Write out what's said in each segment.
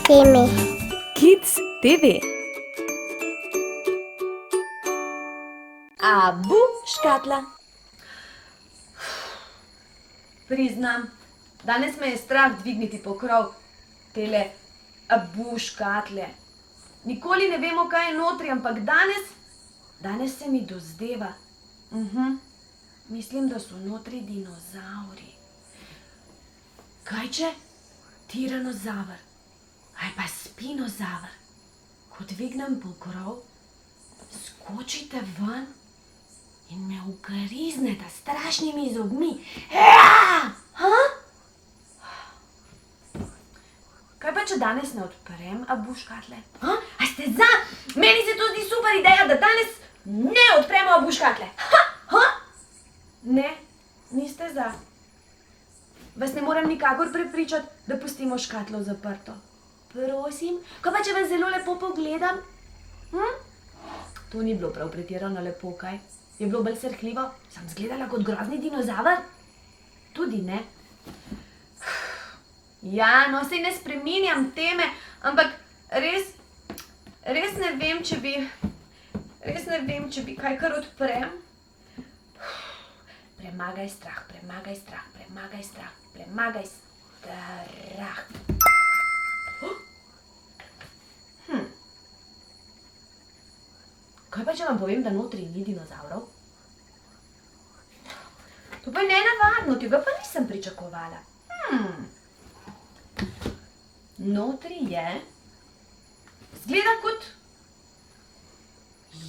teme. Kids TV. Abu škatla. Priznam, danes me je strah dvigniti pokrov tele abu škatle. Nikoli ne vemo, kaj je notri, ampak danes se mi dozdeva. Mislim, da so notri dinozauri. Kaj če tiranozaver ali pa spinozaver, ko dvignem pokrov, skočite ven in me ugrizneta s strašnimi zobmi. Kaj pa, če danes ne odprem abu škatle? A ste za? Meni se to zdi super ideja, da danes ne odpremo abu škatle. Ne, niste za. Vas ne morem nikakor prepričati, da pustimo škatlo zaprto. Prosim, kaj pa, če vas zelo lepo pogledam? To ni bilo prav pretirano lepo, kaj? Je bilo bolj srhljivo? Sem izgledala kot grozni dinozaver? Tudi ne. Ja, no, saj ne spreminjam teme, ampak res ne vem, če bi kaj kar odprem. Premagaj strah, premagaj strah, premagaj strah, premagaj strah. Kaj pa, če vam povem, da notri ni dinozavrov? To pa je nenavadno, tega pa nisem pričakovala. Notri je, izgleda kot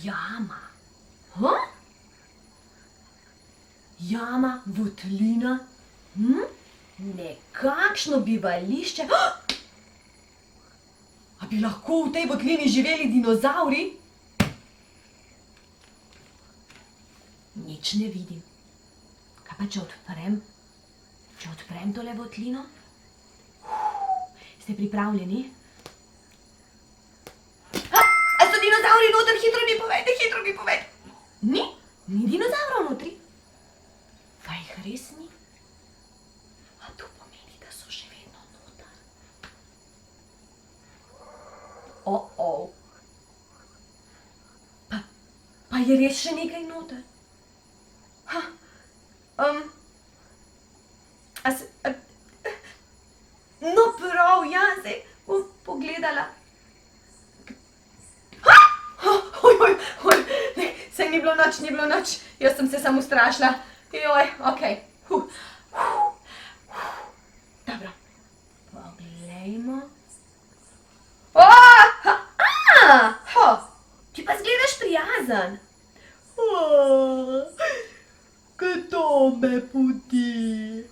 jama. Jama, votlina, nekakšno bivališče. A bi lahko v tej votlini živeli dinozavri? Nič ne vidim. Kaj pa, če odprem tole votlino? Ste pripravljeni? A so dinozavri noter? Hitro mi povejte. Ni dinozavrov notri. Pa jih res ni? A to pomeni, da so še vedno noter. Pa je res še nekaj noter? No prav, ja, zdaj bom pogledala. Saj ni bilo nič, jaz sem se samo ustrašila. Okej. Dobro, poglejmo. Ti pa izgledaš prijazen. Kdo me budi?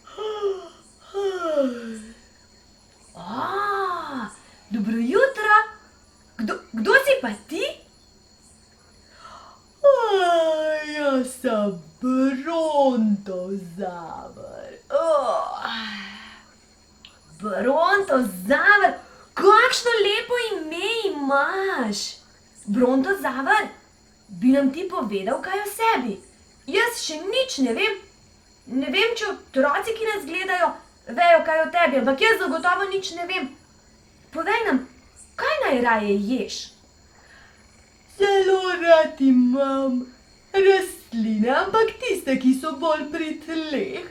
Dobro jutro. Kdo si pa ti? Jaz sem brontozaver. Brontozaver? Kakšno lepo ime imaš. Brontozaver? Bi nam ti povedal kaj o sebi? Jaz še nič ne vem. Ne vem, če otroci, ki nas gledajo, vejo kaj o tebi, ampak jaz zagotovo nič ne vem. Povej nam, kaj najraje ješ? Zelo rad imam rastline, ampak tiste, ki so bolj pri tleh.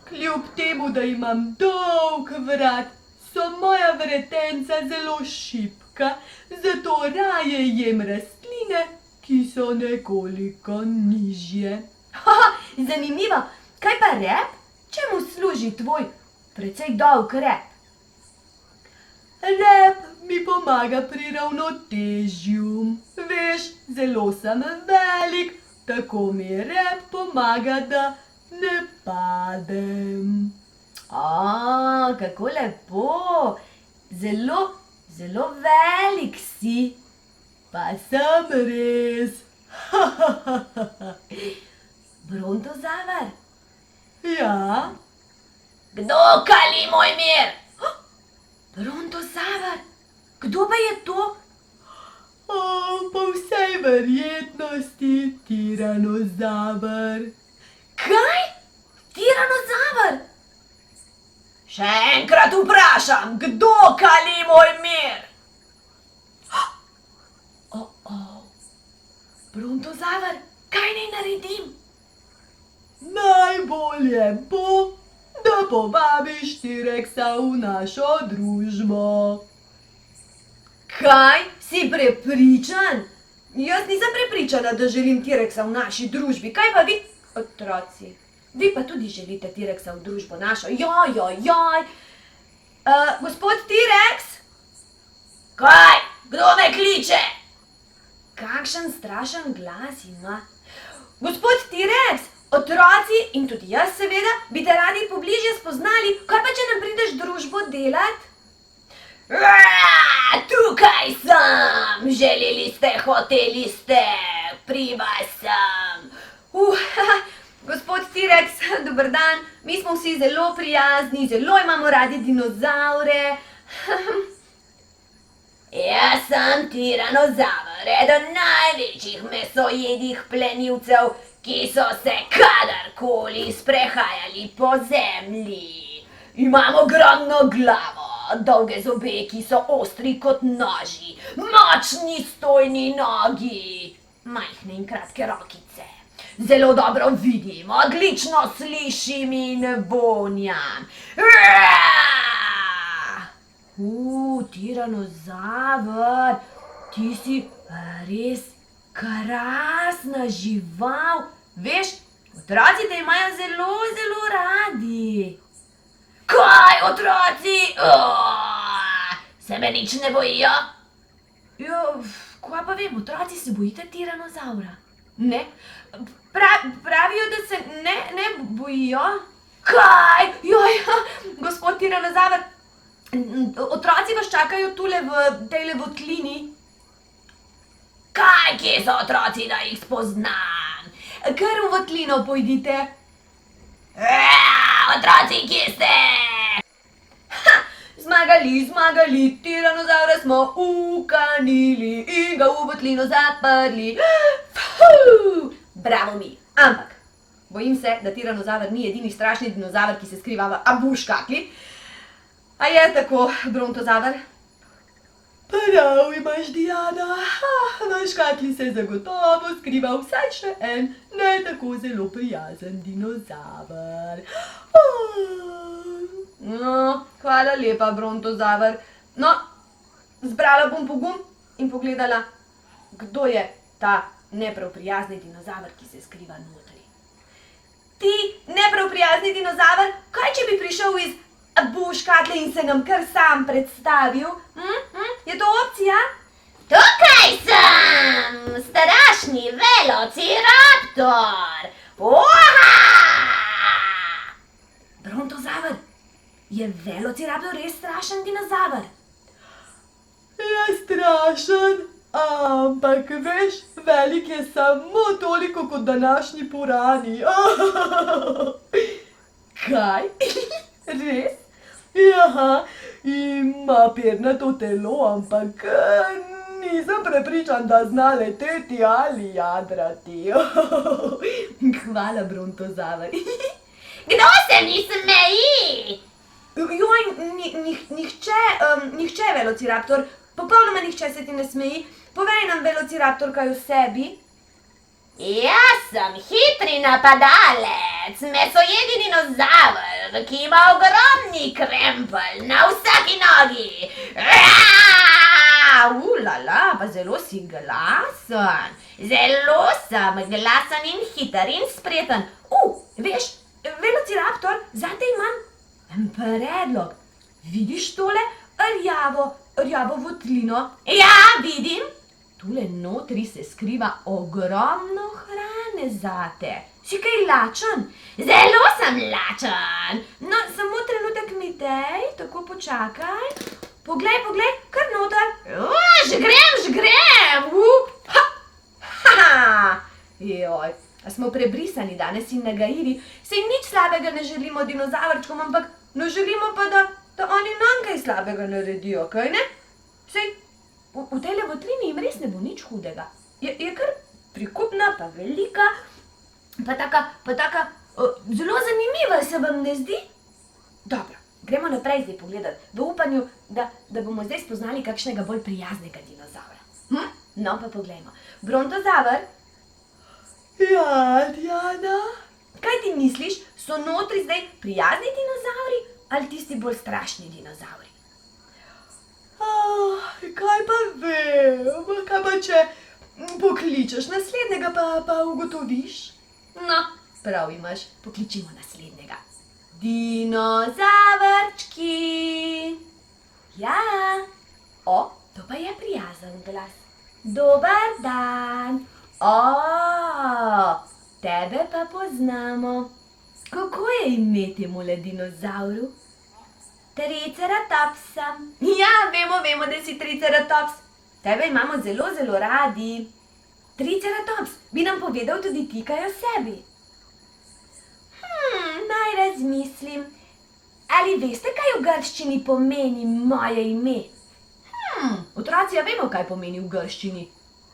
Kljub temu, da imam dolg vrat, so moja vretenca zelo šibka, zato raje jem rastline, ki so nekoliko nižje. Zanimivo. Kaj pa rep? Čemu služi tvoj precej dolg rep? Rep mi pomaga pri ravnotežju. Veš, zelo sem velik, tako mi rep pomaga, da ne padem. Kako lepo. Zelo velik si. Pa sem res. Brontozaver? Ja. Kdo kali moj mir? Brontozaver? Kdo pa je to? Po vsej verjetnosti tiranozaver. Kaj? Tiranozaver? Še enkrat vprašam, kdo kali moj mir? Brontozaver, kaj naj naredim? Najbolje bo, da povabiš T-rexa v našo družbo. Kaj? Si prepričan? Jaz nisem prepričana, da želim T-rexa v naši družbi. Kaj pa vi, otroci? Vi pa tudi želite T-rexa v družbo našo? Joj. Gospod T-rex? Kaj? Kdo me kliče? Kakšen strašen glas ima. Gospod T-rex, otroci in tudi jaz seveda bi te radi pobližje spoznali, kaj pa če nam prideš družbo delat? Tukaj sem, želeli ste, hoteli ste, pri vas sem. Gospod T-rex, dober dan, mi smo vsi zelo prijazni, zelo imamo radi dinozavre. Jaz sem tiranozaver, eden največjih mesojedih plenilcev, ki so se kadarkoli sprehajali po zemlji. Imam ogromno glavo, dolge zobe, ki so ostri kot noži, močni stojni nogi, majhne in kratke rokice. Zelo dobro vidim, odlično slišim in vonjam. Tiranozaver, ti si res krasna žival. Veš, otroci te imajo zelo, zelo radi. Kaj, otroci? Se me nič ne bojijo? Kaj pa vem, otroci se bojite tiranozavra? Ne? Pravijo, da se ne bojijo? Kaj? Gospod tiranozaver, otroci vas čakajo tule v tejle votlini. Kaj, kje so otroci, da jih spoznam? Kar v votlino pojdite. Otroci, kje ste? Zmagali, tiranozavra smo ukanili in ga v votlino zaprli. Bravo mi, ampak bojim se, da tiranozaver ni edini strašni dinozaver, ki se skriva v abuškatli. A je tako, brontozaver? Prav imaš, Diana, v škatli se zagotovo skriva vsaj še en ne tako zelo prijazen dinozaver. Hvala lepa, brontozaver. No, zbrala bom pogum in pogledala, kdo je ta neprav prijazni dinozaver, ki se skriva notri. Ti neprav prijazni dinozaver, kaj če bi prišel iz abuškatle in se nam kar sam predstavil? Je to opcija? Tukaj sem, strašni velociraptor. Brontozaver, je velociraptor res strašen dinozaver? Je strašen, ampak veš, velik je samo toliko kot današnji purani. Kaj? Res? Ja, ima pernato telo, ampak nisem prepričan, da zna leteti ali jadrati. Hvala, brontozaver. Kdo se mi smeji? Nihče, velociraptor, popolnoma nihče se ti ne smeji. Povej nam, velociraptor, kaj o sebi. Jaz sem hitri napadalec, mesojedi dinozaver, ki ima ogromni krempelj na vsaki nogi. Pa zelo si glasen. Zelo sem glasen in hiter in spreten. Veš, velociraptor, zate imam en predlog. Vidiš tole rjavo votlino? Ja, vidim. Tule notri se skriva ogromno hrane zate. Si kaj lačen? Zelo sem lačen. No, samo trenutek mi dej, tako počakaj. Poglej, kar noter. Žgrem. Joj, a smo prebrisani danes in nagajivi. Sej nič slabega ne želimo dinozavrčkom, ampak ne želimo pa, da oni nam kaj slabega naredijo, kaj ne? Sej, v tejle votlini jim res ne bo nič hudega. Je kar prikupna, pa velika, pa taka zelo zanimiva, se vam ne zdi? Dobro, Gremo naprej zdaj pogledati, v upanju, da bomo zdaj spoznali kakšnega bolj prijaznega dinozavra. No, pa poglejmo. Brontozaver, Ja, Diana. kaj ti misliš, so notri zdaj prijazni dinozavri ali tisti bolj strašni dinozavri? Kaj pa vem, kaj pa če pokličeš naslednjega, pa ugotoviš? No, prav imaš, pokličimo naslednjega. Dinozavrčki! Ja, to pa je prijazen glas. Dober dan! Tebe pa poznamo. Kako je ime temule dinozavru? Triceratopsa. Ja, vemo, da si triceratops. Tebe imamo zelo, zelo radi. Triceratops, bi nam povedal tudi ti kaj o sebi? Naj razmislim. Ali veste, kaj v grščini pomeni moje ime? Otroci, ja vemo, kaj pomeni v grščini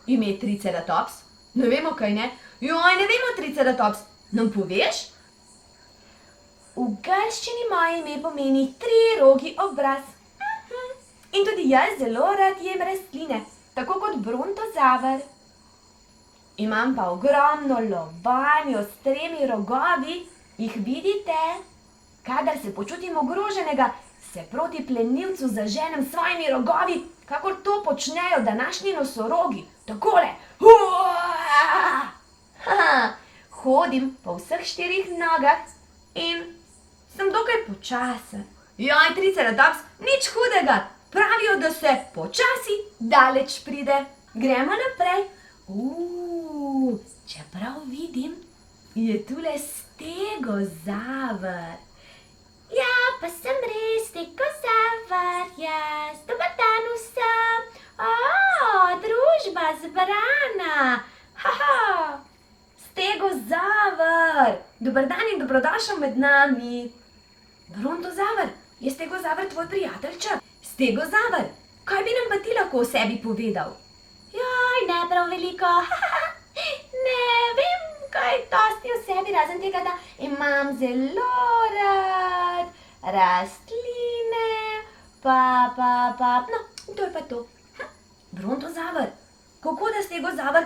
ime triceratops? Ne vemo, kaj ne? Joj, ne vemo triceratops. Nam poveš? V grščini moje ime pomeni trirogi obraz. In tudi jaz zelo rad jem rastline, tako kot brontozaver. Imam pa ogromno lobanjo s 3 rogovi, jih vidite? Kadar se počutim ogroženega, se proti plenilcu zaženem s svojimi rogovi, kakor to počnejo današnji nosorogi. Takole. Hodim po vseh 4 nogah in sem dokaj počasen. Joj, triceratops, nič hudega. Pravijo, da se počasi daleč pride. Gremo naprej. Čeprav vidim, je tule stegozaver. Ja, pa sem res stegozaver, jaz. Dober dan vsem. Družba zbrana. Stegozaver. Dober dan in dobrodošel med nami. Brontozaver, je stegozaver tvoj prijateljček? Stegozaver, kaj bi nam pa ti lahko o sebi povedal? Joj, ne prav veliko. Ne vem, kaj dosti o sebi, razen tega, da imam zelo rad rastline, no, to je pa to. Brontozaver, kako da stegozaver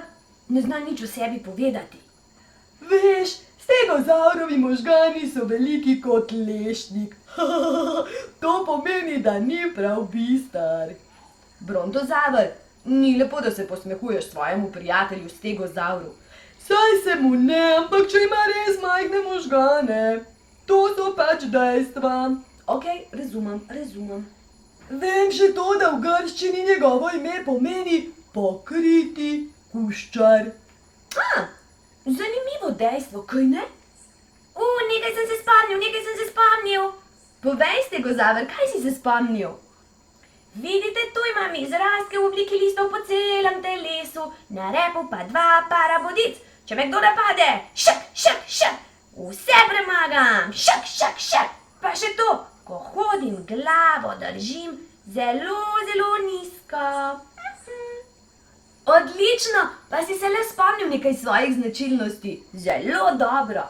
ne zna nič o sebi povedati? Veš, stegozavrovi možgani so veliki kot lešnik. To pomeni, da ni prav bister. Brontozaver, ni lepo, da se posmehuješ svojemu prijatelju stegozavru. Saj se mu ne, ampak če ima res majhne možgane. To so pač dejstva. Ok, razumem. Vem še to, da v grščini njegovo ime pomeni pokriti kuščar. Zanimivo dejstvo, kaj ne? Nekaj sem se spomnil. Povej, stegozaver, kaj si se spomnil? Vidite, tu imam izrazke v obliki listov po celem telesu, na repu pa 2 para bodic. Če me kdo napade, šak, vse premagam, šak. Pa še to, ko hodim, glavo držim zelo, zelo nizko. Odlično, pa si se le spomnil nekaj svojih značilnosti. Zelo dobro.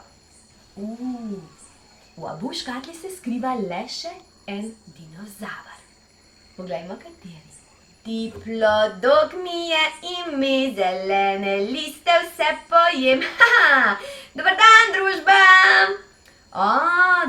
V obu škatli se skriva le še en dinozaver. Poglejmo, kateri. Diplodok mi je ime, zelene liste vse pojem. Dober dan, družba!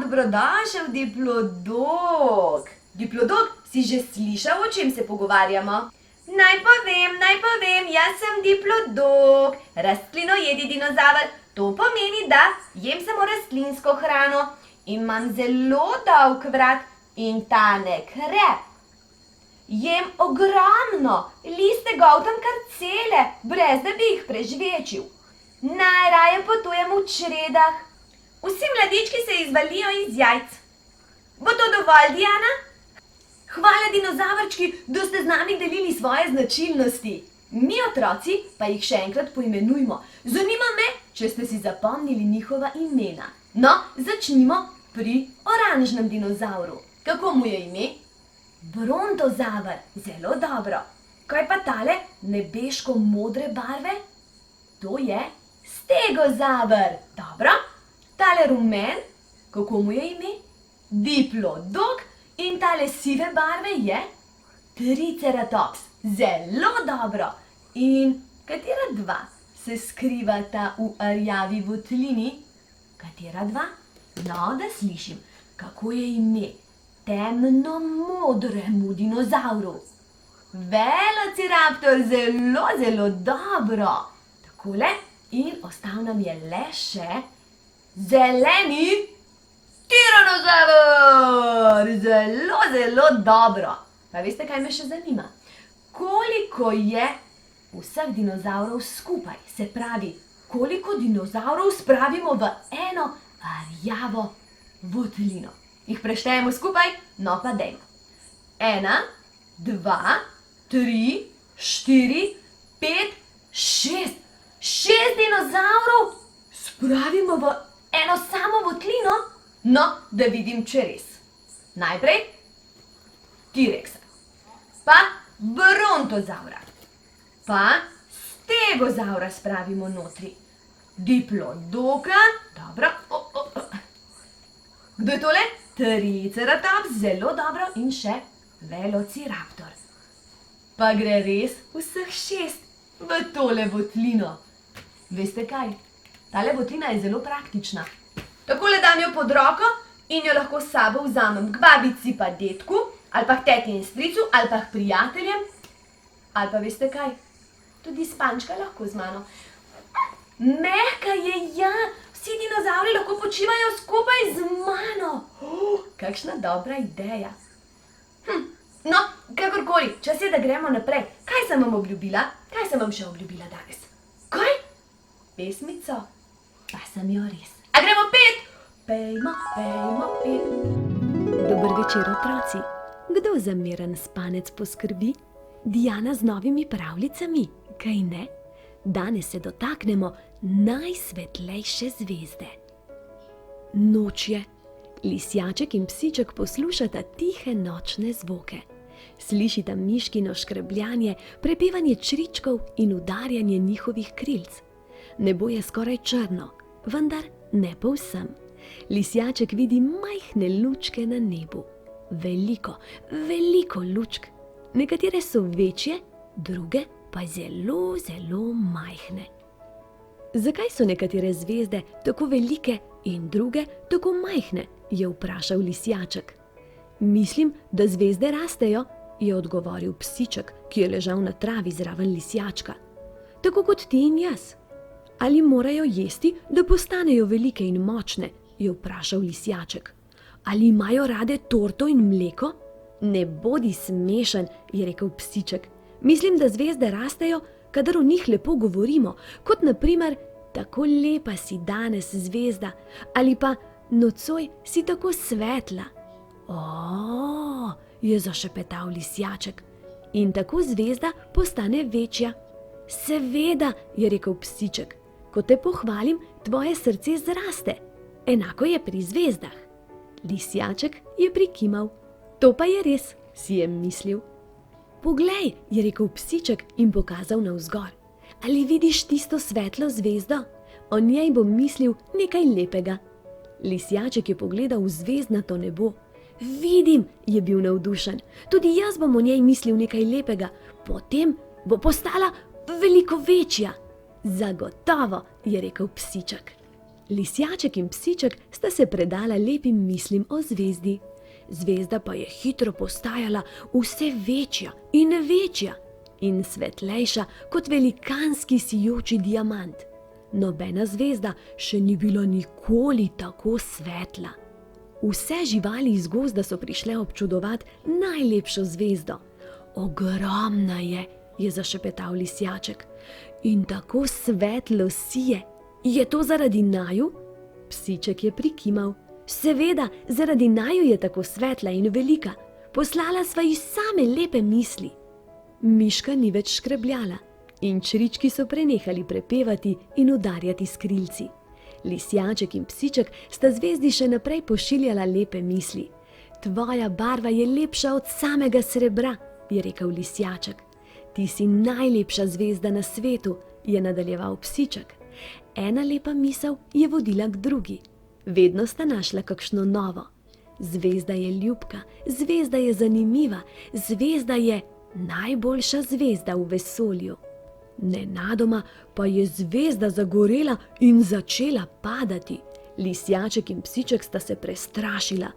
Dobrodošel, Diplodok. Diplodok, si že slišal, o čem se pogovarjamo? Naj povem, jaz sem Diplodok, rastlinojedi dinozaver. To pomeni, da jem samo rastlinsko hrano. Imam zelo dolg vrat in tanek rep. Jem ogromno, liste goltam kar cele, brez da bi jih prežvečil. Najraje potujem v čredah. Vsi mladički se izvalijo iz jajc. Bo to dovolj, Diana? Hvala, dinozavrčki, da ste z nami delili svoje značilnosti. Mi, otroci, pa jih še enkrat poimenujmo. Zanima me, če ste si zapomnili njihova imena. No, začnimo pri oranžnem dinozavru. Kako mu je ime? Brontozaver, zelo dobro. Kaj pa tale nebeško-modre barve? To je stegozaver. Dobro. Tale rumen, kako mu je ime? diplodok in tale sive barve je triceratops. Zelo dobro. In katera dva se skrivata v rjavi votlini? Katera dva? No, da slišim, kako je ime temno-modremu dinozavru. Velociraptor, zelo, zelo dobro. Takole, in ostal nam je le še zeleni tiranozaur. Zelo, zelo dobro. Pa veste, kaj me še zanima? Koliko je vseh dinozavrov skupaj? Se pravi, koliko dinozavrov spravimo v eno rjavo votlino? Jih preštejemo skupaj? No pa dajmo. 1, 2, 3, 4, 5, 6. 6 dinozavrov spravimo v eno samo votlino? No, da vidim, če res. Najprej T-rexa, pa brontozaura, pa stegozaura spravimo notri, diplodoka, dobro, Kdo je tole? Triceratops, zelo dobro, in še velociraptor. Pa gre res vseh 6 v tole votlino. Veste kaj? Tale votlina je zelo praktična. Takole dam jo pod roko in jo lahko s sabo vzamem k babici pa dedku, ali pa k teti in stricu, ali pa k prijateljem. Ali pa veste kaj? Tudi spančka lahko z mano. Mehka je, ja! Vsi dinozavri lahko počivajo skupaj z mano. Kakšna dobra ideja. No, kakorkoli, čas je, da gremo naprej. Kaj sem vam obljubila? Kaj sem vam še obljubila danes? Kaj? Pesmico? Pa sem jo res. A gremo pet? Pejmo, pejmo, pet. Dober večer, otroci. Kdo za miren spanec poskrbi? Diana z novimi pravljicami, kaj ne? Danes se dotaknemo najsvetlejše zvezde. Noč je. Lisjaček in psiček poslušata tihe nočne zvoke. Slišita miškino škrebljanje, prepevanje čričkov in udarjanje njihovih krilc. Nebo je skoraj črno, vendar ne povsem. Lisjaček vidi majhne lučke na nebu. Veliko, veliko lučk. Nekatere so večje, druge pa zelo, zelo majhne. Zakaj so nekatere zvezde tako velike in druge tako majhne, je vprašal lisjaček. Mislim, da zvezde rastejo, je odgovoril psiček, ki je ležal na travi zraven lisjačka. Tako kot ti in jaz. Ali morajo jesti, da postanejo velike in močne, je vprašal lisjaček. Ali imajo rade torto in mleko? Ne bodi smešen, je rekel psiček. Mislim, da zvezde rastejo, kadar o njih lepo govorimo, kot na primer, tako lepa si danes, zvezda, ali pa nocoj si tako svetla. O, je zašepetal lisjaček. In tako zvezda postane večja. Seveda, je rekel psiček, ko te pohvalim, tvoje srce zraste. Enako je pri zvezdah. Lisjaček je prikimal. To pa je res, si je mislil. Poglej, je rekel psiček in pokazal navzgor. Ali vidiš tisto svetlo zvezdo? O njej bom mislil nekaj lepega. Lisjaček je pogledal v zvezdnato nebo. Vidim, je bil navdušen. Tudi jaz bom o njej mislil nekaj lepega. Potem bo postala veliko večja. Zagotovo, je rekel psiček. Lisjaček in psiček sta se predala lepim mislim o zvezdi. Zvezda pa je hitro postajala vse večja in svetlejša kot velikanski sijoči diamant. Nobena zvezda še ni bila nikoli tako svetla. Vse živali iz gozda so prišle občudovat najlepšo zvezdo. Ogromna je zašepetal lisjaček. In tako svetlo sije. Je to zaradi naju? Psiček je prikimal. Seveda, zaradi naju je tako svetla in velika. Poslala sva ji same lepe misli. Miška ni več škrebljala in črički so prenehali prepevati in udarjati s krilci. Lisjaček in psiček sta zvezdi še naprej pošiljala lepe misli. Tvoja barva je lepša od samega srebra, je rekel lisjaček. Ti si najlepša zvezda na svetu, je nadaljeval psiček. Ena lepa misel je vodila k drugi. Vedno sta našla kakšno novo. Zvezda je ljubka, zvezda je zanimiva, zvezda je najboljša zvezda v vesolju. Nenadoma pa je zvezda zagorela in začela padati. Lisjaček in psiček sta se prestrašila.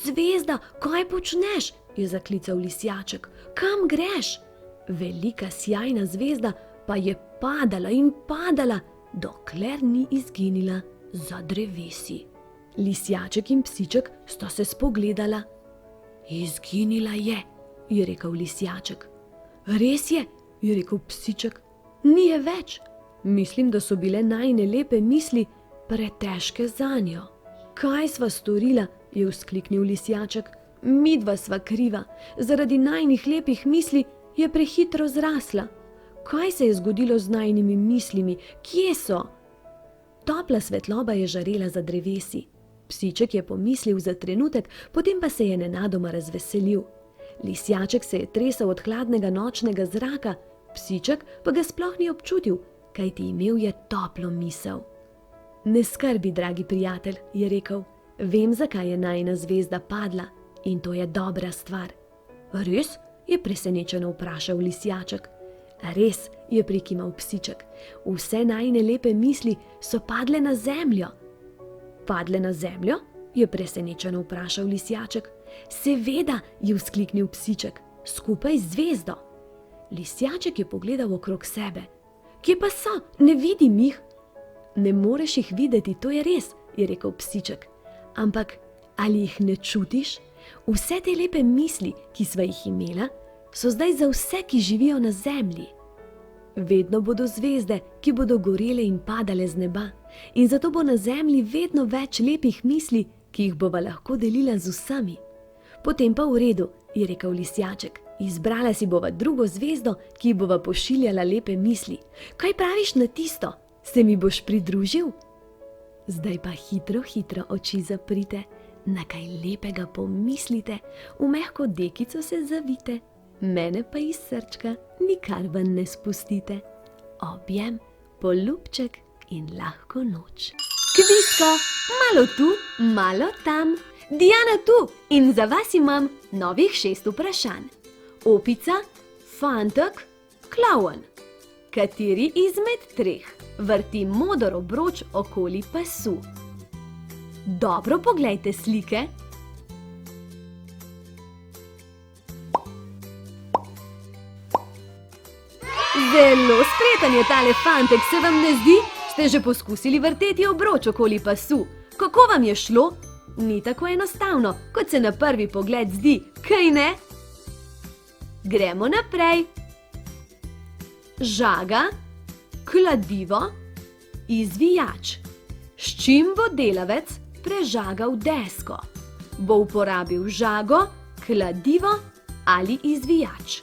Zvezda, kaj počneš? Je zaklical lisjaček. Kam greš? Velika sijajna zvezda pa je padala in padala, dokler ni izginila za drevesi. Lisjaček in psiček sta se spogledala. Izginila je rekel lisjaček. Res je rekel psiček. Ni je več. Mislim, da so bile najine lepe misli pretežke zanjo. Kaj sva storila? Je vzkliknil lisjaček. Midva sva kriva. Zaradi najinih lepih misli je prehitro zrasla. Kaj se je zgodilo z najinimi mislimi? Kje so? Topla svetloba je žarela za drevesi. Psiček je pomislil za trenutek, potem pa se je nenadoma razveselil. Lisjaček se je tresel od hladnega nočnega zraka, psiček pa ga sploh ni občutil, kajti imel je toplo misel. Ne skrbi, dragi prijatelj, je rekel. Vem, zakaj je najina zvezda padla in to je dobra stvar. Res? Je presenečeno vprašal lisjaček. Res, je prikimal psiček. Vse najine lepe misli so padle na zemljo. Padle na zemljo? Je presenečeno vprašal lisjaček. Seveda, je vzkliknil psiček, skupaj z zvezdo. Lisjaček je pogledal okrog sebe. Kje pa so? Ne vidim jih. Ne moreš jih videti, to je res, je rekel psiček. Ampak ali jih ne čutiš? Vse te lepe misli, ki sva jih imela, so zdaj za vse, ki živijo na zemlji. Vedno bodo zvezde, ki bodo gorele in padale z neba, in zato bo na zemlji vedno več lepih misli, ki jih bova lahko delila z vsemi. Potem pa v redu, je rekel lisjaček. Izbrala si bova drugo zvezdo, ki ji bova pošiljala lepe misli. Kaj praviš na tisto? Se mi boš pridružil? Zdaj pa hitro, hitro oči zaprite, na kaj lepega pomislite, v mehko dekico se zavite, mene pa iz srčka nikar ven ne spustite. Objem, poljubček in lahko noč. Kvisko, malo tu, malo tam. Diana tu in za vas imam novih 6 vprašanj. Opica, fantek, klavn. Kateri izmed 3 vrti moder obroč okoli pasu? Dobro poglejte slike. Zelo spreten je tale fantek, se vam ne zdi? Ste že poskusili vrteti obroč okoli pasu? Kako vam je šlo? Ni tako enostavno, kot se na prvi pogled zdi, kaj ne? Gremo naprej. Žaga, kladivo, izvijač. S čim bo delavec prežagal desko? Bo uporabil žago, kladivo ali izvijač?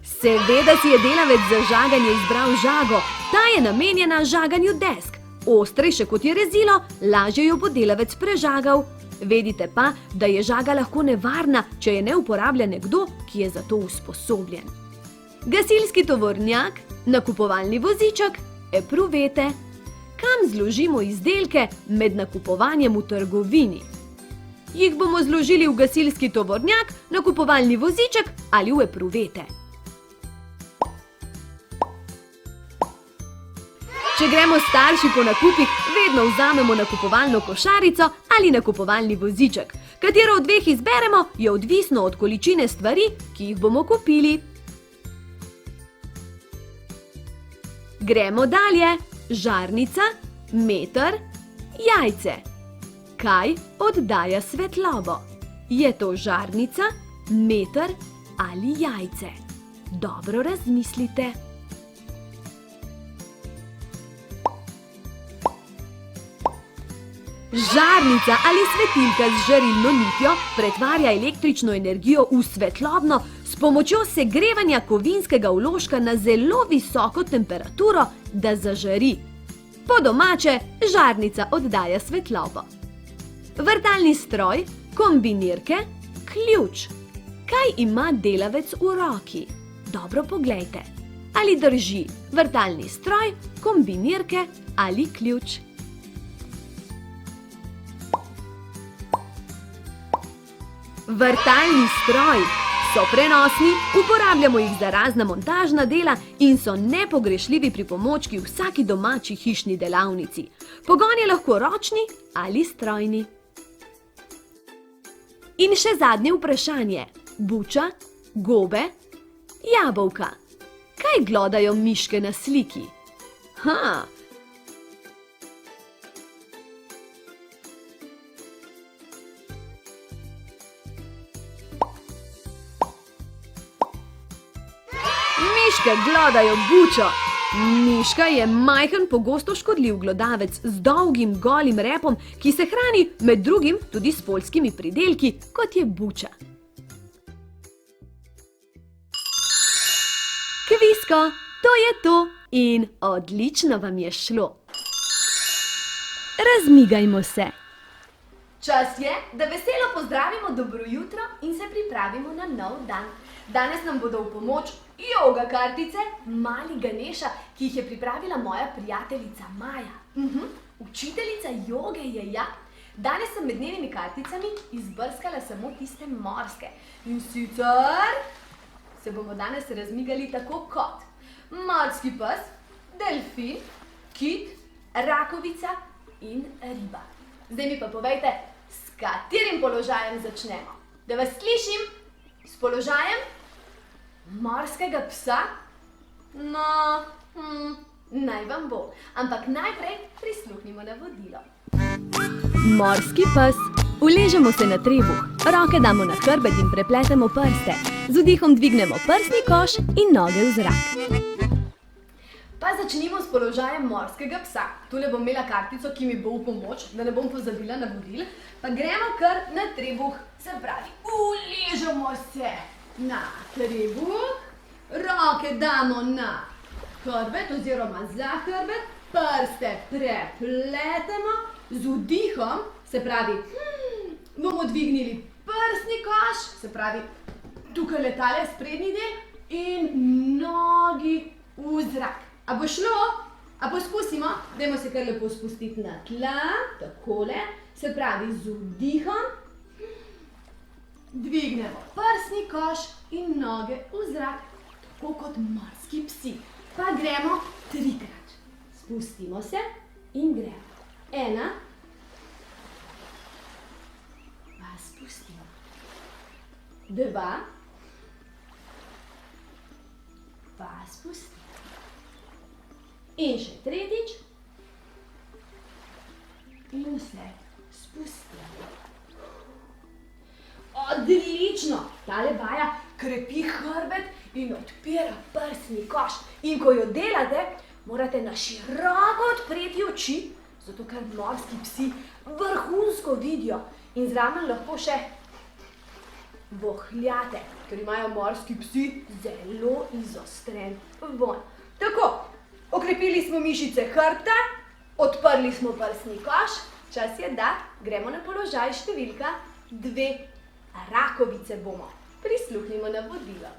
Seveda si je delavec za žaganje izbral žago. Ta je namenjena žaganju desk. Ostrejše kot je rezilo, lažje jo bo delavec prežagal. Vedite pa, da je žaga lahko nevarna, če je ne uporablja nekdo, ki je za to usposobljen. Gasilski tovornjak, nakupovalni voziček, epruvete. Kam zložimo izdelke med nakupovanjem v trgovini? Jih bomo zložili v gasilski tovornjak, nakupovalni voziček ali v epruvete? Če gremo starši po nakupih, vedno vzamemo nakupovalno košarico ali nakupovalni voziček. Katero od dveh izberemo, je odvisno od količine stvari, ki jih bomo kupili. Gremo dalje. Žarnica, meter, jajce. Kaj oddaja svetlobo? Je to žarnica, meter ali jajce? Dobro razmislite. Žarnica ali svetilka z žarilno nitjo pretvarja električno energijo v svetlobno s pomočjo segrevanja kovinskega vložka na zelo visoko temperaturo, da zažari. Po domače, žarnica oddaja svetlobo. Vrtalni stroj, kombinirke, ključ. Kaj ima delavec v roki? Dobro poglejte. Ali drži vrtalni stroj, kombinirke ali ključ. Vrtalni stroj so prenosni, uporabljamo jih za razna montažna dela in so nepogrešljivi pripomočki v vsaki domači hišni delavnici. Pogon je lahko ročni ali strojni. In še zadnje vprašanje. Buča, gobe, jabolka. Kaj glodajo miške na sliki? Miške glodajo bučo. Miška je majhen, pogosto škodljiv glodavec z dolgim golim repom, ki se hrani med drugim tudi s poljskimi pridelki, kot je buča. Kvisko, to je to in odlično vam je šlo. Razmigajmo se. Čas je, da veselo pozdravimo dobro jutro in se pripravimo na nov dan. Danes nam bodo v pomoč joga kartice Mali Ganeša, ki jih je pripravila moja prijateljica Maja. Učiteljica joge je ja. Danes sem med njenimi karticami izbrskala samo tiste morske. In sicer se bomo danes razmigali tako kot morski pes, delfin, kit, rakovica in riba. Zdaj mi pa povejte, s katerim položajem začnemo? Da vas slišim, s položajem morskega psa? No, naj vam bo. Ampak najprej prisluhnimo navodilo. Morski pes. Uležemo se na trebuh, roke damo na hrbet in prepletemo prste. Z vdihom dvignemo prsni koš in noge v zrak. Pa začnimo s položajem morskega psa. Tule bom imela kartico, ki mi bo v pomoč, da ne bom pozabila navodil. Pa gremo kar na trebuh. Se pravi, uležemo se na trebuh, roke damo na hrbet oziroma za hrbet, prste prepletemo, z vdihom, se pravi, bomo dvignili prsni koš, se pravi, tukaj letale sprednji del in nogi v zrak. A bo šlo? A poskusimo? Dajmo se kar lepo spustiti na tla, takole, se pravi, z vdihom, dvignemo prsni koš in noge v zrak, tako kot morski psi. Pa gremo 3-krat. Spustimo se in gremo. 1, pa spustimo. 2, pa spustimo. In še 3-tič. In se spustimo. Odlično! Tale vaja krepi hrbet in odpira prsni koš. In ko jo delate, morate na široko odpreti oči, zato ker morski psi vrhunsko vidijo in zraven lahko še vohljate, ker imajo morski psi zelo izostren vonj. Tako, okrepili smo mišice hrbta, odprli smo prsni koš, čas je, da gremo na položaj številka 2. Rakovice bomo. Prisluhnimo navodilo.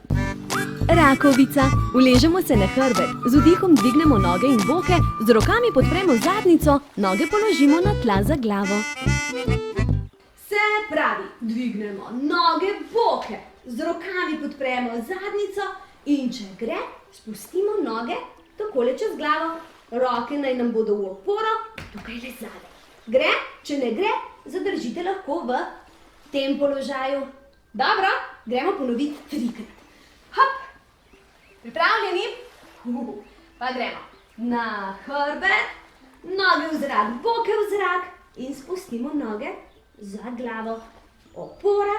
Rakovica. Uležemo se na hrbet, z vdihom dvignemo noge in boke, z rokami podpremo zadnjico, noge položimo na tla za glavo. Se pravi, dvignemo noge, boke, z rokami podpremo zadnjico in če gre, spustimo noge takole čez glavo. Roke naj nam bodo v oporo, tukaj le zadaj. Gre? Če ne gre, zadržite lahko v tem položaju. Dobro, gremo ponoviti 3-krat. Hop! Pripravljeni? Pa gremo na hrbet, noge v zrak, boke v zrak in spustimo noge za glavo. Opora,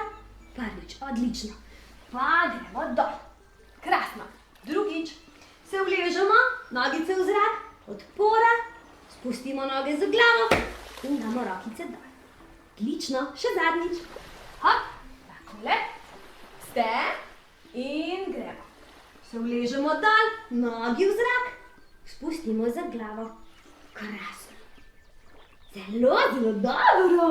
prvič, odlično. Pa gremo dol. Krasno. Drugič, se uležemo, nogice v zrak, podpora, spustimo noge za glavo in damo rokice dol. Odlično, še zadnjič. Hop, takole, ste in gremo. Se uležemo dol, nogi v zrak, spustimo za glavo. Krasno. Zelo, zelo dobro.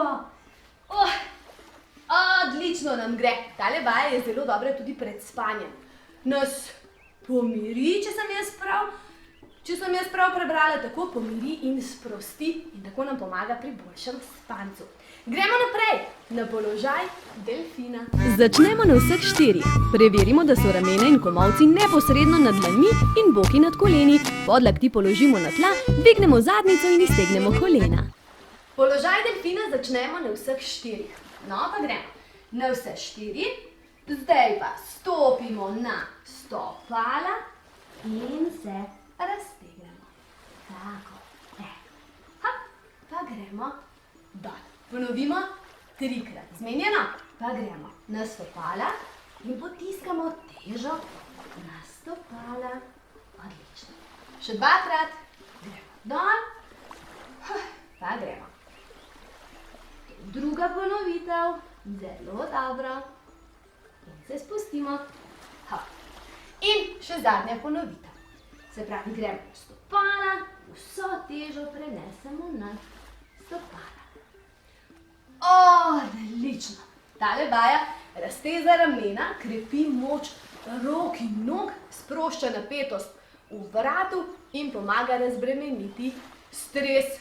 Odlično nam gre. Tale vaja je zelo dobra tudi pred spanjem. Nas pomiri, če sem jaz prav, Če sem jaz prav prebrala, tako pomiri in sprosti in tako nam pomaga pri boljšem spancu. Gremo naprej na položaj delfina. Začnemo na vseh 4. Preverimo, da so ramena in komolci neposredno nad dlanmi in boki nad koleni. Podlakti položimo na tla, dvignemo zadnjico in iztegnemo kolena. Položaj delfina začnemo na vseh 4. No, pa gremo na vse 4. Zdaj pa stopimo na stopala in se raztegnemo. Tako, pa gremo dol. Ponovimo 3-krat. Zmenjeno? Pa gremo na stopala in potiskamo težo na stopala. Odlično. Še 2-krat. Gremo dol. Pa gremo. Druga ponovitev. Zelo dobro. In se spustimo. In še zadnja ponovitev. Se pravi, gremo na stopala, vso težo prenesemo na stopala. Odlično! Tale vaja razteza ramena, krepi moč rok in nog, sprošča napetost v vratu in pomaga razbremeniti stres.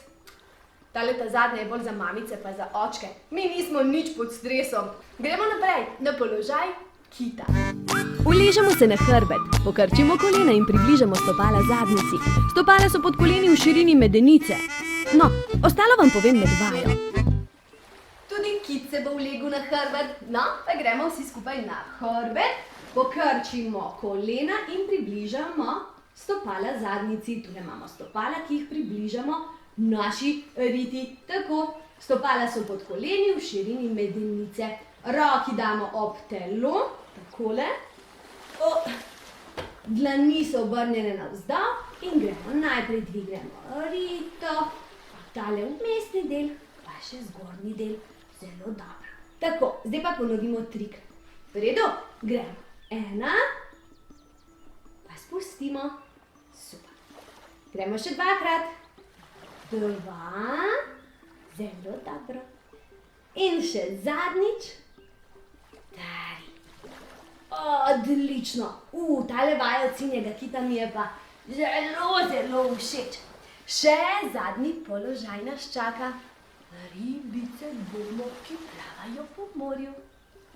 Tale ta zadnja je bolj za mamice pa za očke. Mi nismo nič pod stresom. Gremo naprej na položaj kita. Uležemo se na hrbet, pokrčimo kolena in približamo stopala zadnjici. Stopala so pod koleni v širini medenice. No, ostalo vam povem med vajo. Tudi kit se bo ulegel na hrbet. No, pa gremo vsi skupaj na hrbet, pokrčimo kolena in približamo stopala zadnjici. Tule imamo stopala, ki jih približamo naši riti. Tako, stopala so pod koleni v širini medenice. Roki damo ob telo, takole. Dlani so obrnjene navzdol in gremo. Najprej dvignemo rito, tale vmesni del, pa še zgornji del. Zelo dobro. Tako, zdaj pa ponovimo trik. V redu? Gremo. 1, pa spustimo. Super. Gremo še 2-krat. 2, zelo dobro. In še zadnjič. 3. Odlično. Tale vaja od sinjega kita mi je pa zelo všeč. Še zadnji položaj nas čaka. Ribice bomo, ki plavajo po morju.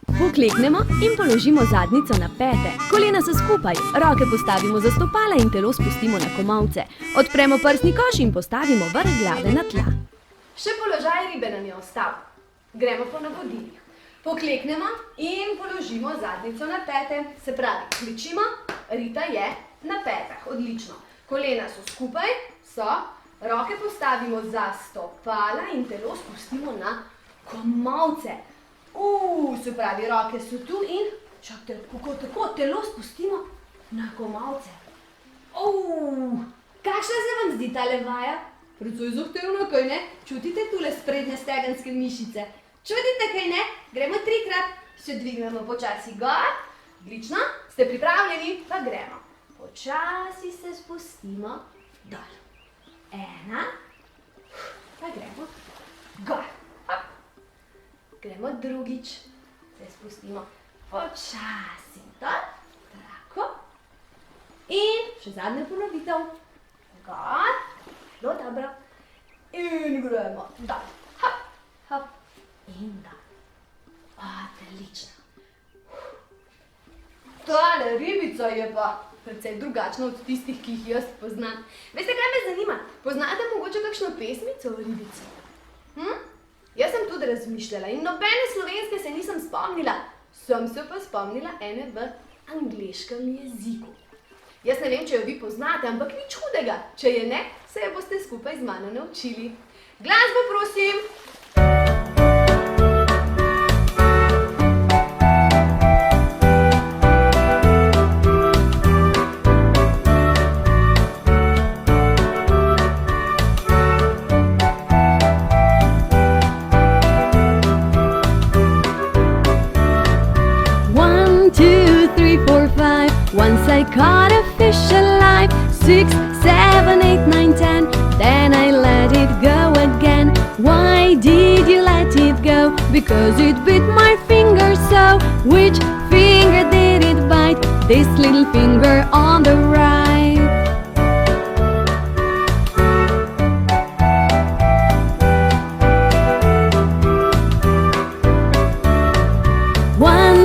Pokleknemo in položimo zadnjico na pete. Kolena so skupaj, roke postavimo za stopala in telo spustimo na komolce. Odpremo prsni koš in postavimo vrh glave na tla. Še položaj ribe nam je ostal. Gremo po navodilih. Pokleknemo in položimo zadnjico na pete. Se pravi, kličimo, rita je na petah. Odlično. Kolena so skupaj, roke postavimo za stopala in telo spustimo na komolce. Se pravi, roke so tu in čakajte, kako tako, telo spustimo na komolce. Kakšna se vam zdi tale vaja? Precej zahtevna, kaj ne? Čutite tule sprednje stegenske mišice? Čutite, kaj ne? Gremo 3-krat, se dvignemo počasi gor. Odlično, ste pripravljeni? Pa gremo. Počasi se spustimo dol. 1, pa gremo gor. Gremo drugič, se spustimo počasi dol. Tako. In še zadnja ponovitev. Gor, zelo dobro. In gremo dol. Hop. In dol. Odlično. Tale ribica je pa precej drugačna od tistih, ki jih jaz poznam. Veste, kaj me zanima? Poznate mogoče kakšno pesmico o ribici? Jaz sem tudi razmišljala in nobene slovenske se nisem spomnila. Sem se pa spomnila ene v angleškem jeziku. Jaz ne vem, če jo vi poznate, ampak nič hudega. Če je ne, se jo boste skupaj z mano naučili. Glasbo, prosim! Once I caught a fish alive, 6, 7, 8, 9, 10. Then I let it go again. Why did you let it go? Because it bit my finger so. Which finger did it bite? This little finger on the right.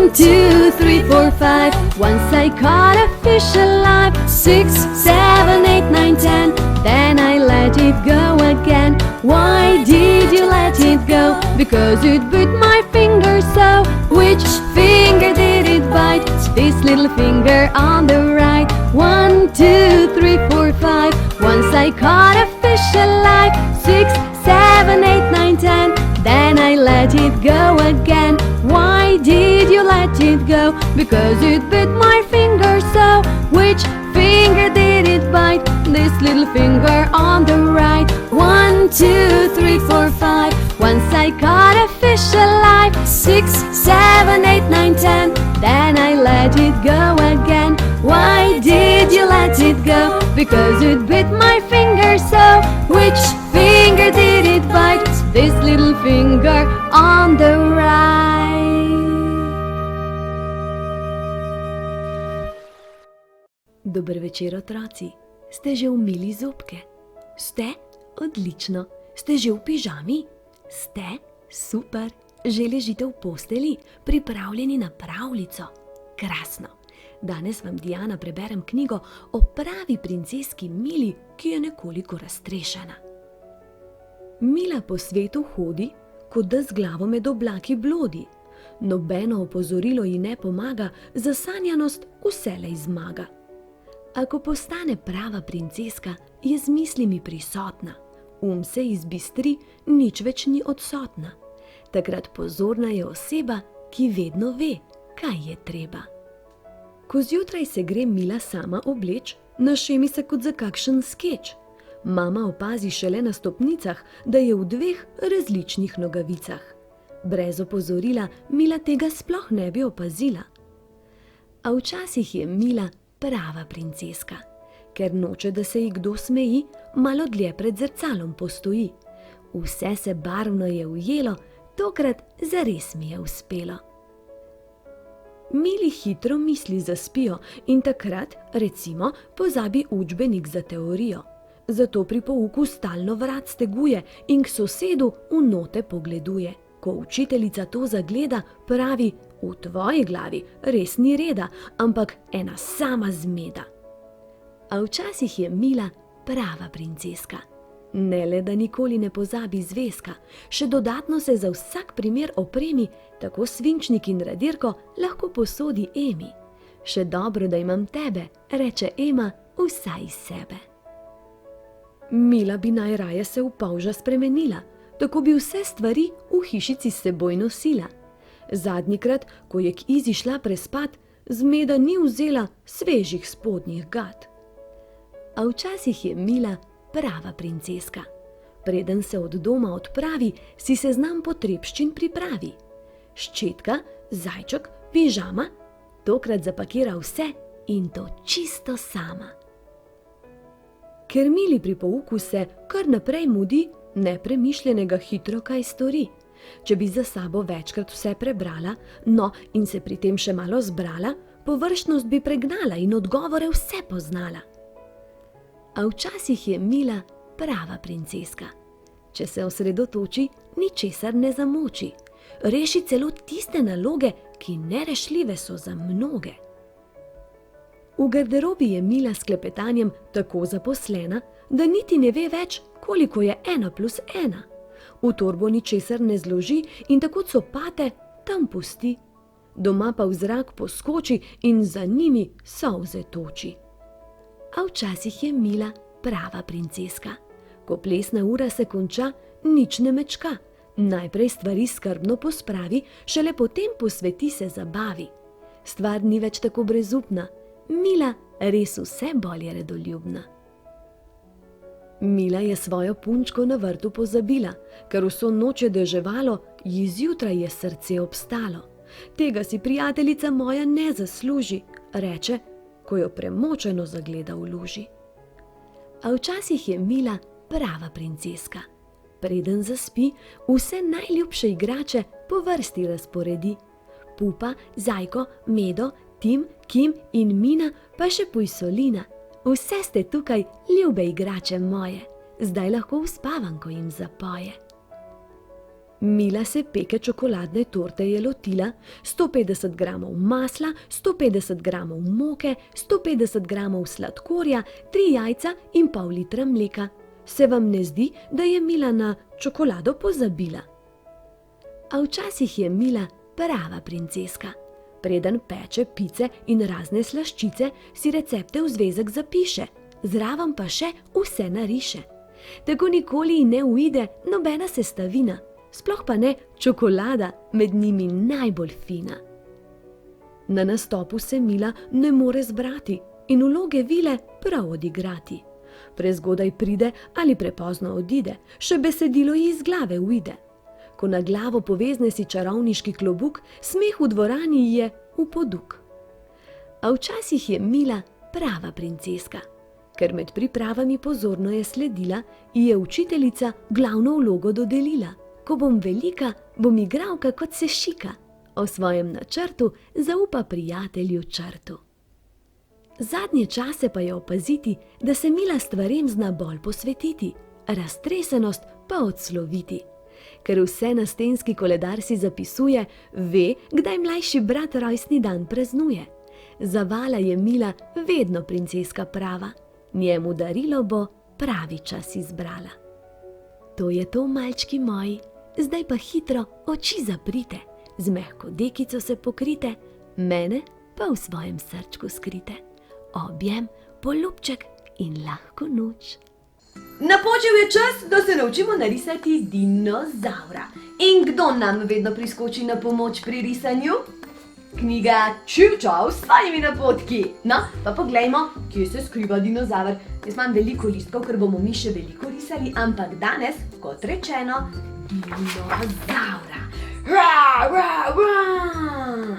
1, 2, 3, 4, 5. Once I caught a fish alive. 6, 7, 8, 9, 10. Then I let it go again. Why did you let it go? Because it bit my finger so. Which finger did it bite? This little finger on the right. 1, 2, 3, 4, 5. Once I caught a fish alive. 6, 7, 8, 9, 10. Then I let it go again. Why did you let it go? Because it bit my finger so. Which finger did it bite? This little finger on the right. 1, 2, 3, 4, 5. Once I caught a fish alive. 6, 7, 8, 9, 10. Then I let it go again. Why did you let it go? Because it bit my finger so. Which finger did it bite? This little finger on the right. Dober večer, otroci. Ste že umili zobke? Ste? Odlično. Ste že v pižami? Ste? Super. Že ležite v posteli, pripravljeni na pravljico? Krasno. Danes vam, Diana, preberem knjigo o pravi princeski Mili, ki je nekoliko raztrešena. Mila po svetu hodi, kot da z glavo med oblaki blodi. Nobeno opozorilo ji ne pomaga, zasanjanost vselej zmaga. A ko postane prava princeska, je z mislimi prisotna. Se izbistri, nič več ni odsotna. Takrat pozorna je oseba, ki vedno ve, kaj je treba. Ko zjutraj se gre Mila sama obleč, našemi se kot za kakšen skeč. Mama opazi šele na stopnicah, da je v 2 različnih nogavicah. Brez opozorila Mila tega sploh ne bi opazila. A včasih je Mila prava princeska. Ker noče, da se ji kdo smeji, malo dlje pred zrcalom postoji. Vse se barvno je ujelo, tokrat zares mi je uspelo. Mili hitro misli zaspijo in takrat, recimo, pozabi učbenik za teorijo. Zato pri pouku stalno vrat steguje in k sosedu v note pogleduje. Ko učiteljica to zagleda, pravi: v tvoji glavi res ni reda, ampak ena sama zmeda. A včasih je Mila prava princeska. Ne le, da nikoli ne pozabi zvezka, še dodatno se za vsak primer opremi, tako svinčnik in radirko lahko posodi Emi. Še dobro, da imam tebe, reče Ema vsaj iz sebe. Mila bi najraje se v polža spremenila, tako bi vse stvari v hišici s seboj nosila. Zadnjikrat, ko je k Izi šla prespat, zmeda ni vzela svežih spodnjih gat. A včasih je Mila prava princeska. Preden se od doma odpravi, si seznam potrebščin pripravi. Ščetka, zajček, pižama, tokrat zapakira vse in to čisto sama. Ker Mili pri pouku se kar naprej mudi, nepremišljenega hitro kaj stori. Če bi za sabo večkrat vse prebrala, no in se pri tem še malo zbrala, površnost bi pregnala in odgovore vse poznala. A včasih je Mila prava princeska. Če se osredotoči, ničesar ne zamoči. Reši celo tiste naloge, ki nerešljive so za mnoge. V garderobi je Mila s klepetanjem tako zaposlena, da niti ne ve več, koliko je 1 + 1. V torbo ničesar ne zloži in tako copate tam pusti. Doma pa v zrak poskoči in za njimi solze toči. A včasih je Mila prava princeska. Ko plesna ura se konča, nič ne mečka. Najprej stvari skrbno pospravi, šele potem posveti se zabavi. Stvar ni več tako brezupna. Mila res vse bolj redoljubna. Mila je svojo punčko na vrtu pozabila, ker vso noč je deževalo, ji zjutraj je srce obstalo. Tega si prijateljica moja ne zasluži, reče, ko jo premočeno zagleda v luži. A včasih je Mila prava princeska. Preden zaspi, vse najljubše igrače po vrsti razporedi. Pupa, Zajko, Medo, Tim, Kim in Mina, pa še Pujsolina. Vse ste tukaj, ljube igrače moje. Zdaj lahko uspavam, ko jim zapoje. Mila se peke čokoladne torte je lotila, 150 gramov masla, 150 gramov moke, 150 gramov sladkorja, 3 jajca in pol litra mleka. Se vam ne zdi, da je Mila na čokolado pozabila? A včasih je Mila prava princeska. Preden peče pice in razne slaščice, si recepte v zvezek zapiše, zraven pa še vse nariše. Tako nikoli ne uide nobena sestavina, sploh pa ne čokolada, med njimi najbolj fina. Na nastopu se Mila ne more zbrati in vloge vile prav odigrati. Prezgodaj pride ali prepozno odide, še besedilo ji iz glave uide. Ko na glavo povezne si čarovniški klobuk, smeh v dvorani je v poduk. A včasih je Mila prava princeska. Ker med pripravami pozorno je sledila, ji je učiteljica glavno vlogo dodelila. Ko bom velika, bom igralka kot se šika. O svojem načrtu zaupa prijatelju Črtu. Zadnje čase pa je opaziti, da se Mila stvarem zna bolj posvetiti, raztresenost pa odsloviti. Ker vse na stenski koledar si zapisuje, ve, kdaj mlajši brat rojstni dan praznuje. Zavala je Mila vedno princeska prava. Njemu darilo bo pravi čas izbrala. To je to, malčki moji, zdaj pa hitro oči zaprite, z mehko dekico se pokrite, mene pa v svojem srčku skrite. Objem, poljubček in lahko noč. Napočil je čas, da se naučimo narisati dinozaura. In kdo nam vedno priskoči na pomoč pri risanju? Knjiga Čivčov s svojimi napotki. No, pa poglejmo, kje se skriva dinozaver. Jaz imam veliko listkov, ker bomo mi še veliko risali, ampak danes, kot rečeno, dinozaura. Ra, ra, ra!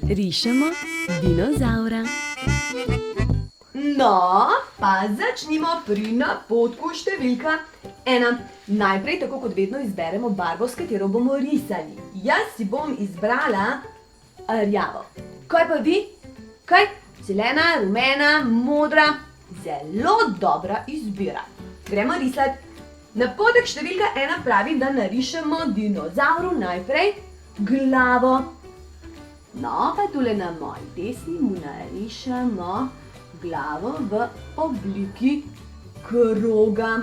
Rišemo dinozaura. No, pa začnimo pri napotku številka 1. Najprej, tako kot vedno, izberemo barvo, s katero bomo risali. Jaz si bom izbrala rjavo. Kaj pa vi? Kaj? Zelena, rumena, modra? Zelo dobra izbira. Gremo risati. Napotek številka 1 pravi, da narišemo dinozauru najprej glavo. No, pa tule na moji desni mu narišemo glavo v obliki kroga.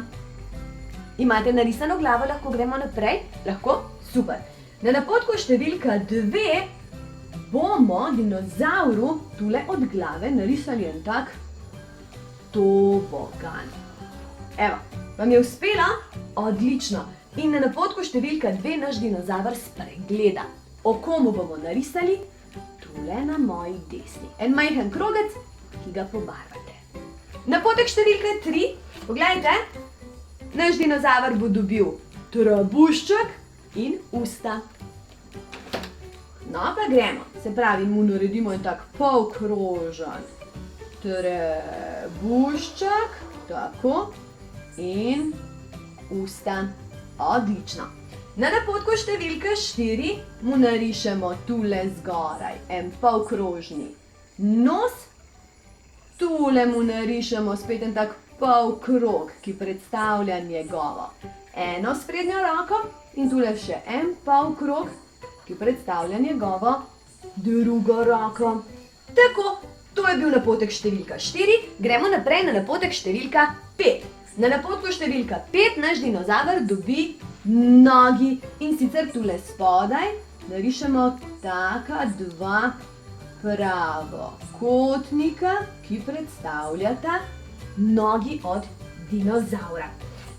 Imate narisano glavo, lahko gremo naprej? Lahko? Super. Na napotku številka 2 bomo dinozauru tule od glave narisali en tak tobogan. Evo, vam je uspelo? Odlično. In na napotku številka 2 naš dinozaver spregleda. O komu bomo narisali? Tule na moji desni. En majhen krogec, ki ga pobarvate. Napotek številka 3, poglejte, naš dinozaver bo dobil trebušček in usta. No, pa gremo. Se pravi, mu naredimo en tak polkrožen trebušček, tako, in usta. Odlično. Na napotku številka 4 mu narišemo tule zgoraj en polkrožni nos, tule mu narišemo spet en tak polkrog, ki predstavlja njegovo eno sprednjo roko in tule še en polkrog, ki predstavlja njegovo drugo roko. Tako, to je bil napotek številka 4, gremo naprej na napotek številka 5. Na napotku številka 5 naš dinozaver dobi nogi in sicer tule spodaj narišemo taka dva pravokotnika, ki predstavljata nogi od dinozaura.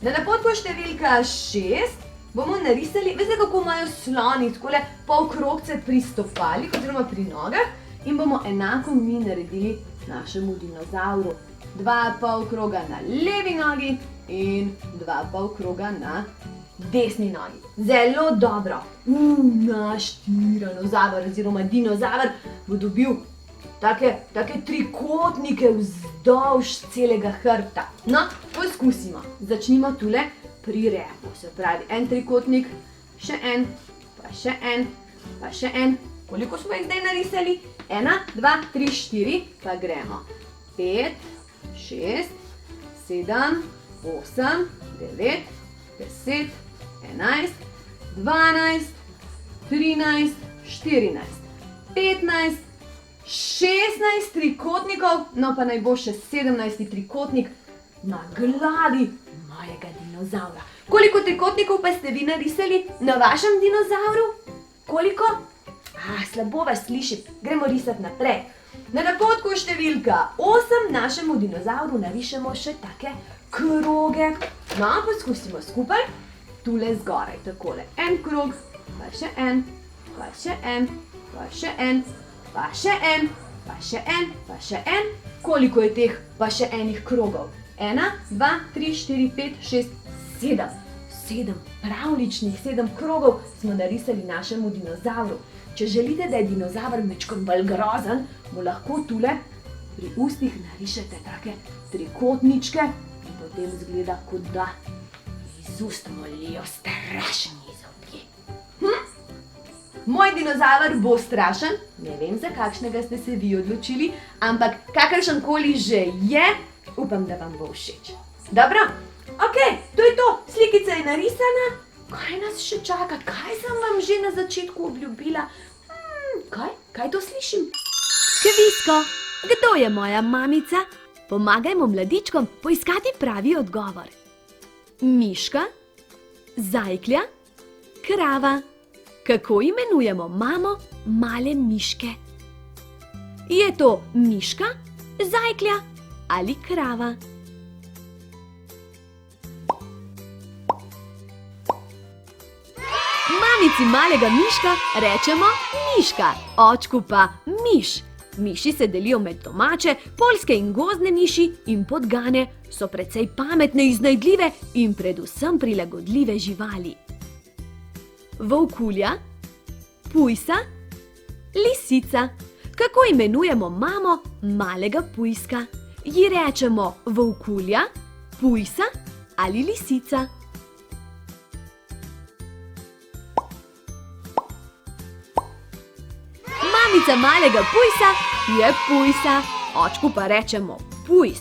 Na napotku številka 6 bomo narisali, veste kako imajo sloni, takole polkrogce pri stopalih oziroma pri nogah in bomo enako mi naredili našemu dinozauru. 2 polkroga na levi nogi in 2 polkroga na desni nogi. Zelo dobro. Naš tiranozaver oziroma dinozaver bo dobil take trikotnike vzdolž celega hrbta. No, poskusimo. Začnimo tule pri repu. Se pravi, en trikotnik, še en, pa še en, pa še en. Koliko smo jih zdaj narisali? 1, 2, 3, 4, pa gremo. 5, 6, 7, 8, 9, 10, 11, 12, 13, 14, 15, 16 trikotnikov, no pa naj bo še 17. trikotnik na glavi mojega dinozavra. Koliko trikotnikov pa ste vi narisali na vašem dinozavru? Koliko? Slabo vas slišim, gremo risati naprej. Na napotku številka 8 našemu dinozavru narišemo še take kroge. No, poskusimo skupaj. Tule zgoraj, takole. En krog, pa še en, pa še en, pa še en, pa še en, pa še en, pa še en. Koliko je teh pa še enih krogov? 1, 2, 3, 4, 5, 6, 7. 7 pravličnih 7 krogov smo narisali našemu dinozavru. Če želite, da je dinozaver majčkeno bolj grozen, mu lahko tule pri ustih narišete take trikotničke in potem izgleda, kot da iz ust molijo strašni zobje. Moj dinozaver bo strašen, ne vem, za kakšnega ste se vi odločili, ampak kakršenkoli že je, upam, da vam bo všeč. Dobro, okej, to je to, slikica je narisana. Kaj nas še čaka? Kaj sem vam že na začetku obljubila? Kaj to slišim? Kvisko, kdo je moja mamica? Pomagajmo mladičkom poiskati pravi odgovor. Miška, zajklja, krava. Kako imenujemo mamo male miške? Je to miška, zajklja ali krava? Mamici malega miška rečemo miška, očku pa miš. Miši se delijo med domače, poljske in gozdne miši in podgane, so precej pametne, iznajdljive in predvsem prilagodljive živali. Volkulja, pujsa, lisica. Kako imenujemo mamo malega pujska? Ji rečemo volkulja, pujsa ali lisica? Mamica malega pujsa je pujsa, očku pa rečemo pujs.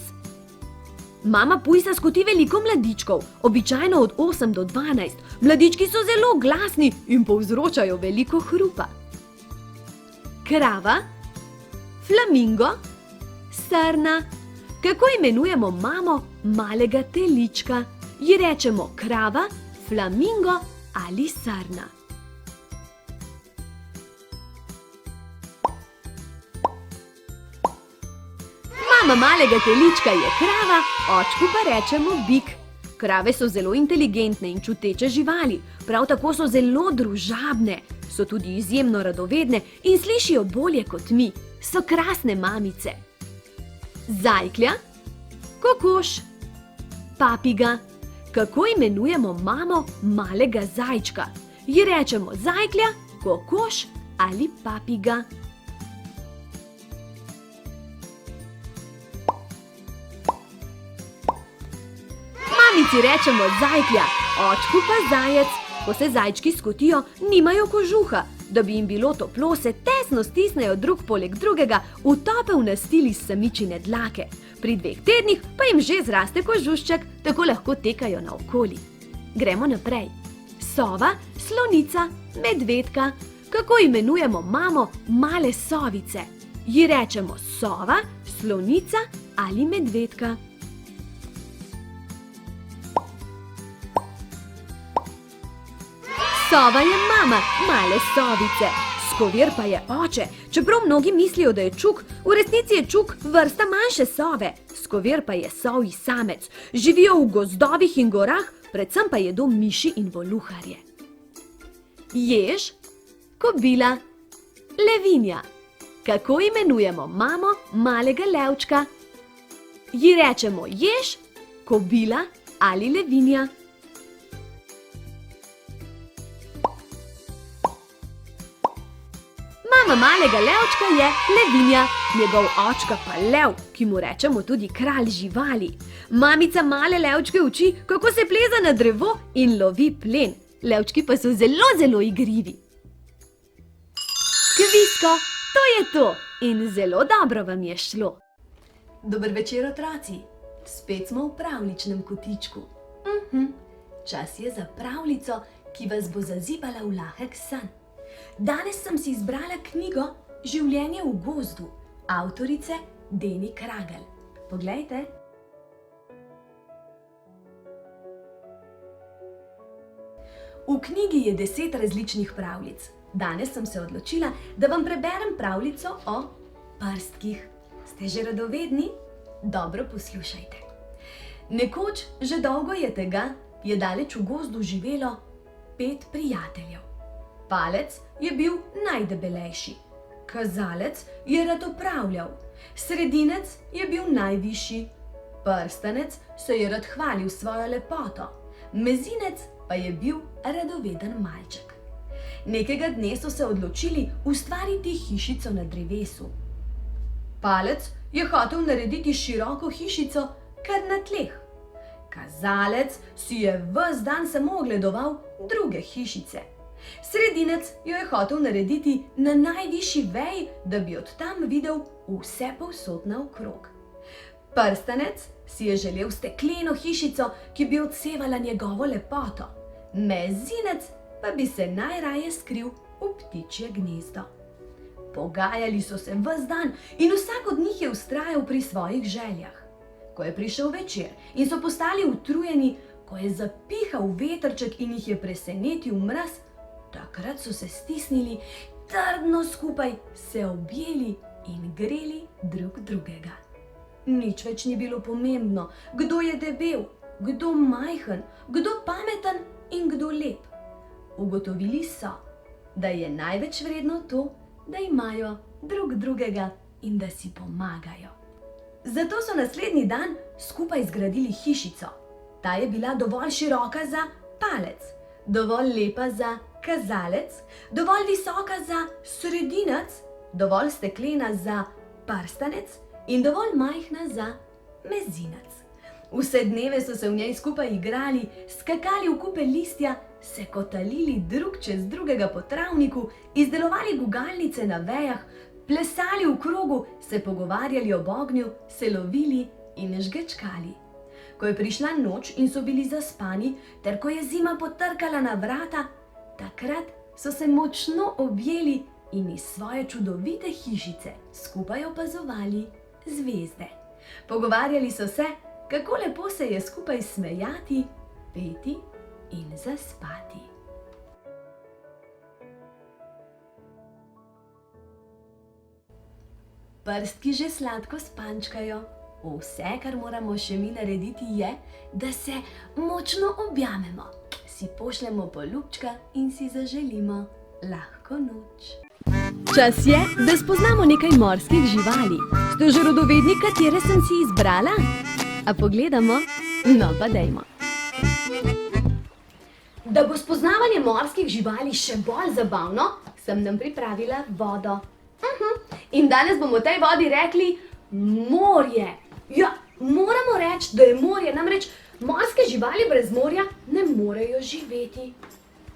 Mama pujsa skoti veliko mladičkov, običajno od 8 do 12. Mladički so zelo glasni in povzročajo veliko hrupa. Krava, flamingo, srna. Kako imenujemo mamo malega telička? Ji rečemo krava, flamingo ali srna. Mama malega telička je krava, očku pa rečemo bik. Krave so zelo inteligentne in čuteče živali, prav tako so zelo družabne, so tudi izjemno radovedne in slišijo bolje kot mi, so krasne mamice. Zajklja, kokoš, papiga. Kako imenujemo mamo malega zajčka? Ji rečemo zajklja, kokoš ali papiga. Mamici rečemo zajklja, očku pa zajec. Ko se zajčki skotijo, nimajo kožuha. Da bi jim bilo toplo, se tesno stisnejo drug poleg drugega v topel nastil iz samičine dlake. Pri 2 tednih pa jim že zraste kožušček, tako lahko tekajo naokoli. Gremo naprej. Sova, slonica, medvedka. Kako imenujemo mamo male sovice? Ji rečemo sova, slonica ali medvedka. Sova je mama male sovice, skovir pa je oče. Čeprav mnogi mislijo, da je čuk, v resnici je čuk vrsta manjše sove. Skovir pa je sovji samec. Živijo v gozdovih in gorah, predvsem pa jedo miši in voluharje. Jež, kobila, levinja. Kako imenujemo mamo malega levčka? Ji rečemo jež, kobila ali levinja. Mama malega levčka je levinja, njegov očka pa lev, ki mu rečemo tudi kralj živali. Mamica male levčke uči, kako se pleza na drevo in lovi plen. Levčki pa so zelo, zelo igrivi. Kvisko, to je to in zelo dobro vam je šlo. Dober večer, otroci. Spet smo v pravljičnem kotičku. Čas je za pravljico, ki vas bo zazibala v lahek san. Danes sem si izbrala knjigo Življenje v gozdu, avtorice Deni Kragl. Poglejte. V knjigi je 10 različnih pravljic. Danes sem se odločila, da vam preberem pravljico o prstkih. Ste že radovedni? Dobro poslušajte. Nekoč, že dolgo je tega, je daleč v gozdu živelo 5 prijateljev. Palec je bil najdebelejši, kazalec je rad opravljal, sredinec je bil najvišji, prstanec se je rad hvalil svojo lepoto, mezinec pa je bil radoveden malček. Nekega dne so se odločili ustvariti hišico na drevesu. Palec je hotel narediti široko hišico kar na tleh. Kazalec si je ves dan samo ogledoval druge hišice. Sredinec jo je hotel narediti na najvišji veji, da bi od tam videl vse povsod naokrog. Prstanec si je želel stekleno hišico, ki bi odsevala njegovo lepoto. Mezinec pa bi se najraje skril v ptičje gnezdo. Pogajali so se ves dan in vsak od njih je vztrajal pri svojih željah. Ko je prišel večer in so postali utrujeni, ko je zapihal vetrček in jih je presenetil mraz, takrat so se stisnili, trdno skupaj se objeli in greli drug drugega. Nič več ni bilo pomembno, kdo je debel, kdo majhen, kdo pameten in kdo lep. Ugotovili so, da je največ vredno to, da imajo drug drugega in da si pomagajo. Zato so naslednji dan skupaj zgradili hišico. Ta je bila dovolj široka za palec, dovolj lepa za kazalec, dovolj visoka za sredinec, dovolj steklena za prstanec in dovolj majhna za mezinec. Vse dneve so se v njej skupaj igrali, skakali v kupe listja, se kotalili drug čez drugega po travniku, izdelovali gugalnice na vejah, plesali v krogu, se pogovarjali ob ognju, se lovili in žgečkali. Ko je prišla noč in so bili zaspani, ter ko je zima potrkala na vrata, takrat so se močno objeli in iz svoje čudovite hišice skupaj opazovali zvezde. Pogovarjali so se, kako lepo se je skupaj smejati, peti in zaspati. Prstki že sladko spančkajo. Vse, kar moramo še mi narediti, je, da se močno objamemo, si pošljemo poljubčka in si zaželimo lahko noč. Čas je, da spoznamo nekaj morskih živali. Ste že radovedni, katere sem si izbrala? A pogledamo? No pa dajmo. Da bo spoznavanje morskih živali še bolj zabavno, sem nam pripravila vodo. In danes bomo tej vodi rekli morje. Ja, moramo reči, da je morje, namreč morske živali brez morja ne morejo živeti.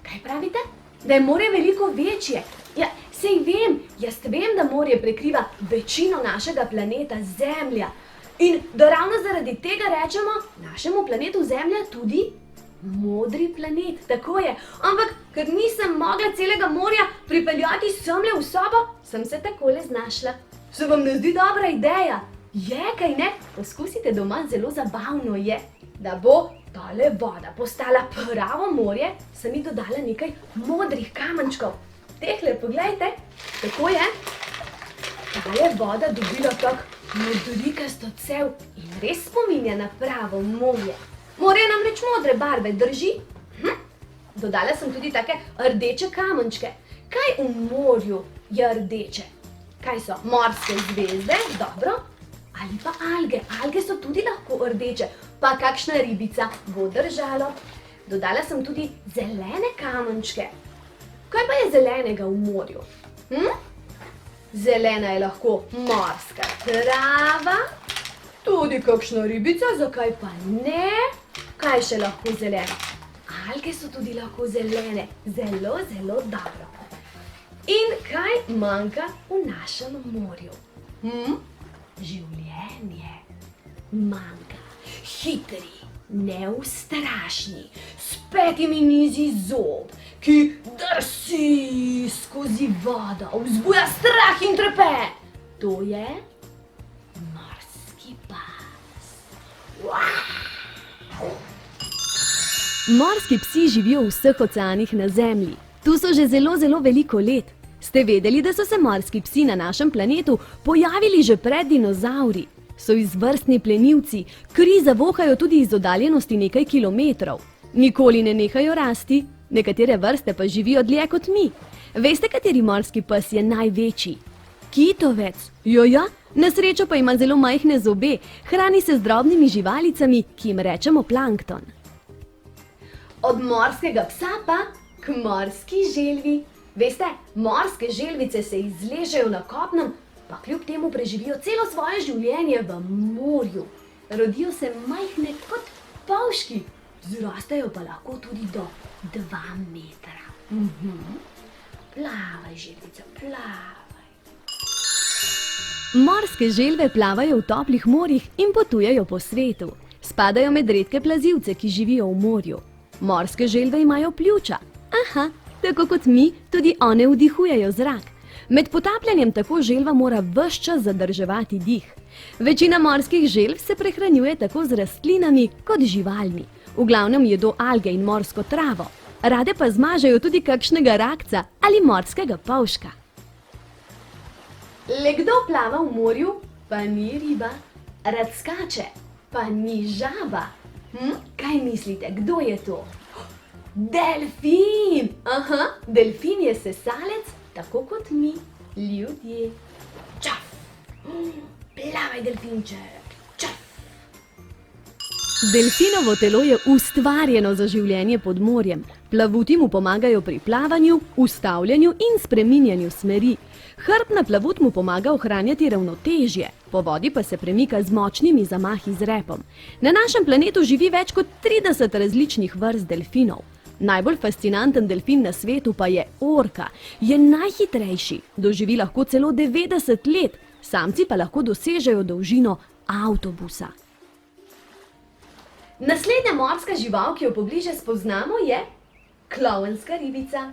Kaj pravite? Da je morje veliko večje. Ja, sej vem, jaz vem, da morje prekriva večino našega planeta Zemlja. In da ravno zaradi tega rečemo našemu planetu Zemlja tudi modri planet, tako je. Ampak, ker nisem mogla celega morja pripeljati semle v sobo, sem se takole znašla. Se vam ne zdi dobra ideja? Je, kaj ne? Poskusite doma, zelo zabavno je. Da bo tale voda postala pravo morje, sem ji dodala nekaj modrih kamenčkov. Tehle, poglejte, tako je. Tale voda dobila tak modrikasto cev in res spominja na pravo morje. Morje je namreč modre barve, drži? Dodala sem tudi take rdeče kamenčke. Kaj v morju je rdeče? Kaj so? Morske zvezde, dobro. Ali pa alge. Alge so tudi lahko rdeče. Pa kakšna ribica bo držalo. Dodala sem tudi zelene kamenčke. Kaj pa je zelenega v morju? Zelena je lahko morska trava, tudi kakšna ribica, zakaj pa ne? Kaj še lahko zeleno? Alge so tudi lahko zelene, zelo, zelo dobro. In kaj manjka v našem morju? življenje. Manjka hitri, neustrašni, s 5 nizi zob, ki drsi skozi vodo, vzbuja strah in trepet. To je morski pas. Morski psi živijo v vseh oceanih na Zemlji. Tu so že zelo veliko let. Ste vedeli, da so se morski psi na našem planetu pojavili že pred dinozavri? So izvrstni plenilci, kri zavohajo tudi iz oddaljenosti nekaj kilometrov. Nikoli ne nehajo rasti, nekatere vrste pa živijo dlje kot mi. Veste, kateri morski pes je največji? Kitovec. Ja, na srečo pa ima zelo majhne zobe, hrani se z drobnimi živalicami, ki jim rečemo plankton. Od morskega psa pa k morski želvi. Veste, morske želvice se izležejo na kopnem, pa kljub temu preživijo celo svoje življenje v morju. Rodijo se majhne kot polžki, zrastejo pa lahko tudi do 2 metra. Plavaj, želvica, plavaj. Morske želve plavajo v toplih morjih in potujejo po svetu. Spadajo med redke plazilce, ki živijo v morju. Morske želve imajo pljuča. Aha, tako kot mi, tudi one vdihujejo zrak. Med potapljanjem tako želva mora ves čas zadrževati dih. Večina morskih želv se prehranjuje tako z rastlinami kot živalmi. V glavnem jedo alge in morsko travo. Rade pa zmažejo tudi kakšnega rakca ali morskega polžka. Le kdo plava v morju, pa ni riba. Rad skače, pa ni žaba. Kaj mislite, kdo je to? Delfin! Aha, delfin je sesalec, tako kot mi, ljudje. Čaf! Plavaj, delfinček! Čaf! Delfinovo telo je ustvarjeno za življenje pod morjem. Plavuti mu pomagajo pri plavanju, ustavljanju in spreminjanju smeri. Hrbtna plavut mu pomaga ohranjati ravnotežje, po vodi pa se premika z močnimi zamahi z repom. Na našem planetu živi več kot 30 različnih vrst delfinov. Najbolj fascinanten delfin na svetu pa je orka. Je najhitrejši, doživi lahko celo 90 let, samci pa lahko dosežejo dolžino avtobusa. Naslednja morska žival, ki jo pobliže spoznamo, je klovnska ribica.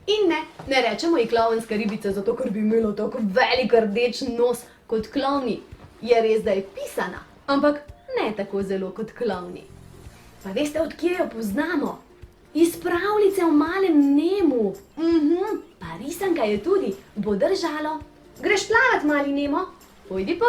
In ne rečemo ji klovnska ribica, zato ker bi imela tako velik rdeč nos kot klovni. Je res, da je pisana, ampak ne tako zelo kot klovni. Pa veste, od kje jo poznamo? Iz pravljice o malem Nemu. Pa risanka je tudi, bo držalo. Greš plavat, mali Nemo? Pojdi.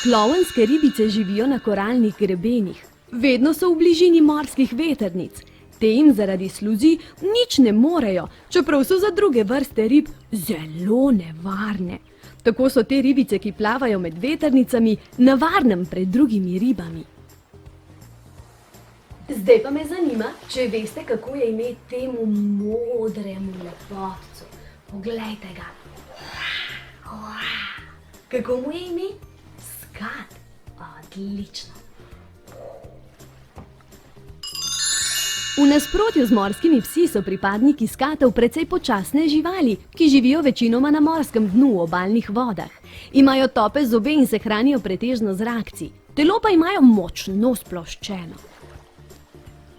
Klovnske ribice živijo na koralnih grebenih. Vedno so v bližini morskih vetrnic. Te jim zaradi sluzi nič ne morejo, čeprav so za druge vrste rib zelo nevarne. Tako so te ribice, ki plavajo med vetrnicami, na varnem pred drugimi ribami. Zdaj pa me zanima, če veste, kako je ime temu modremu lepotcu. Poglejte ga. Kako mu je ime? Skat. Odlično. V nasprotju z morskimi psi so pripadniki skatov precej počasne živali, ki živijo večinoma na morskem dnu v obalnih vodah. Imajo tope zobe in se hranijo pretežno z rakci. Telo pa imajo močno sploščeno.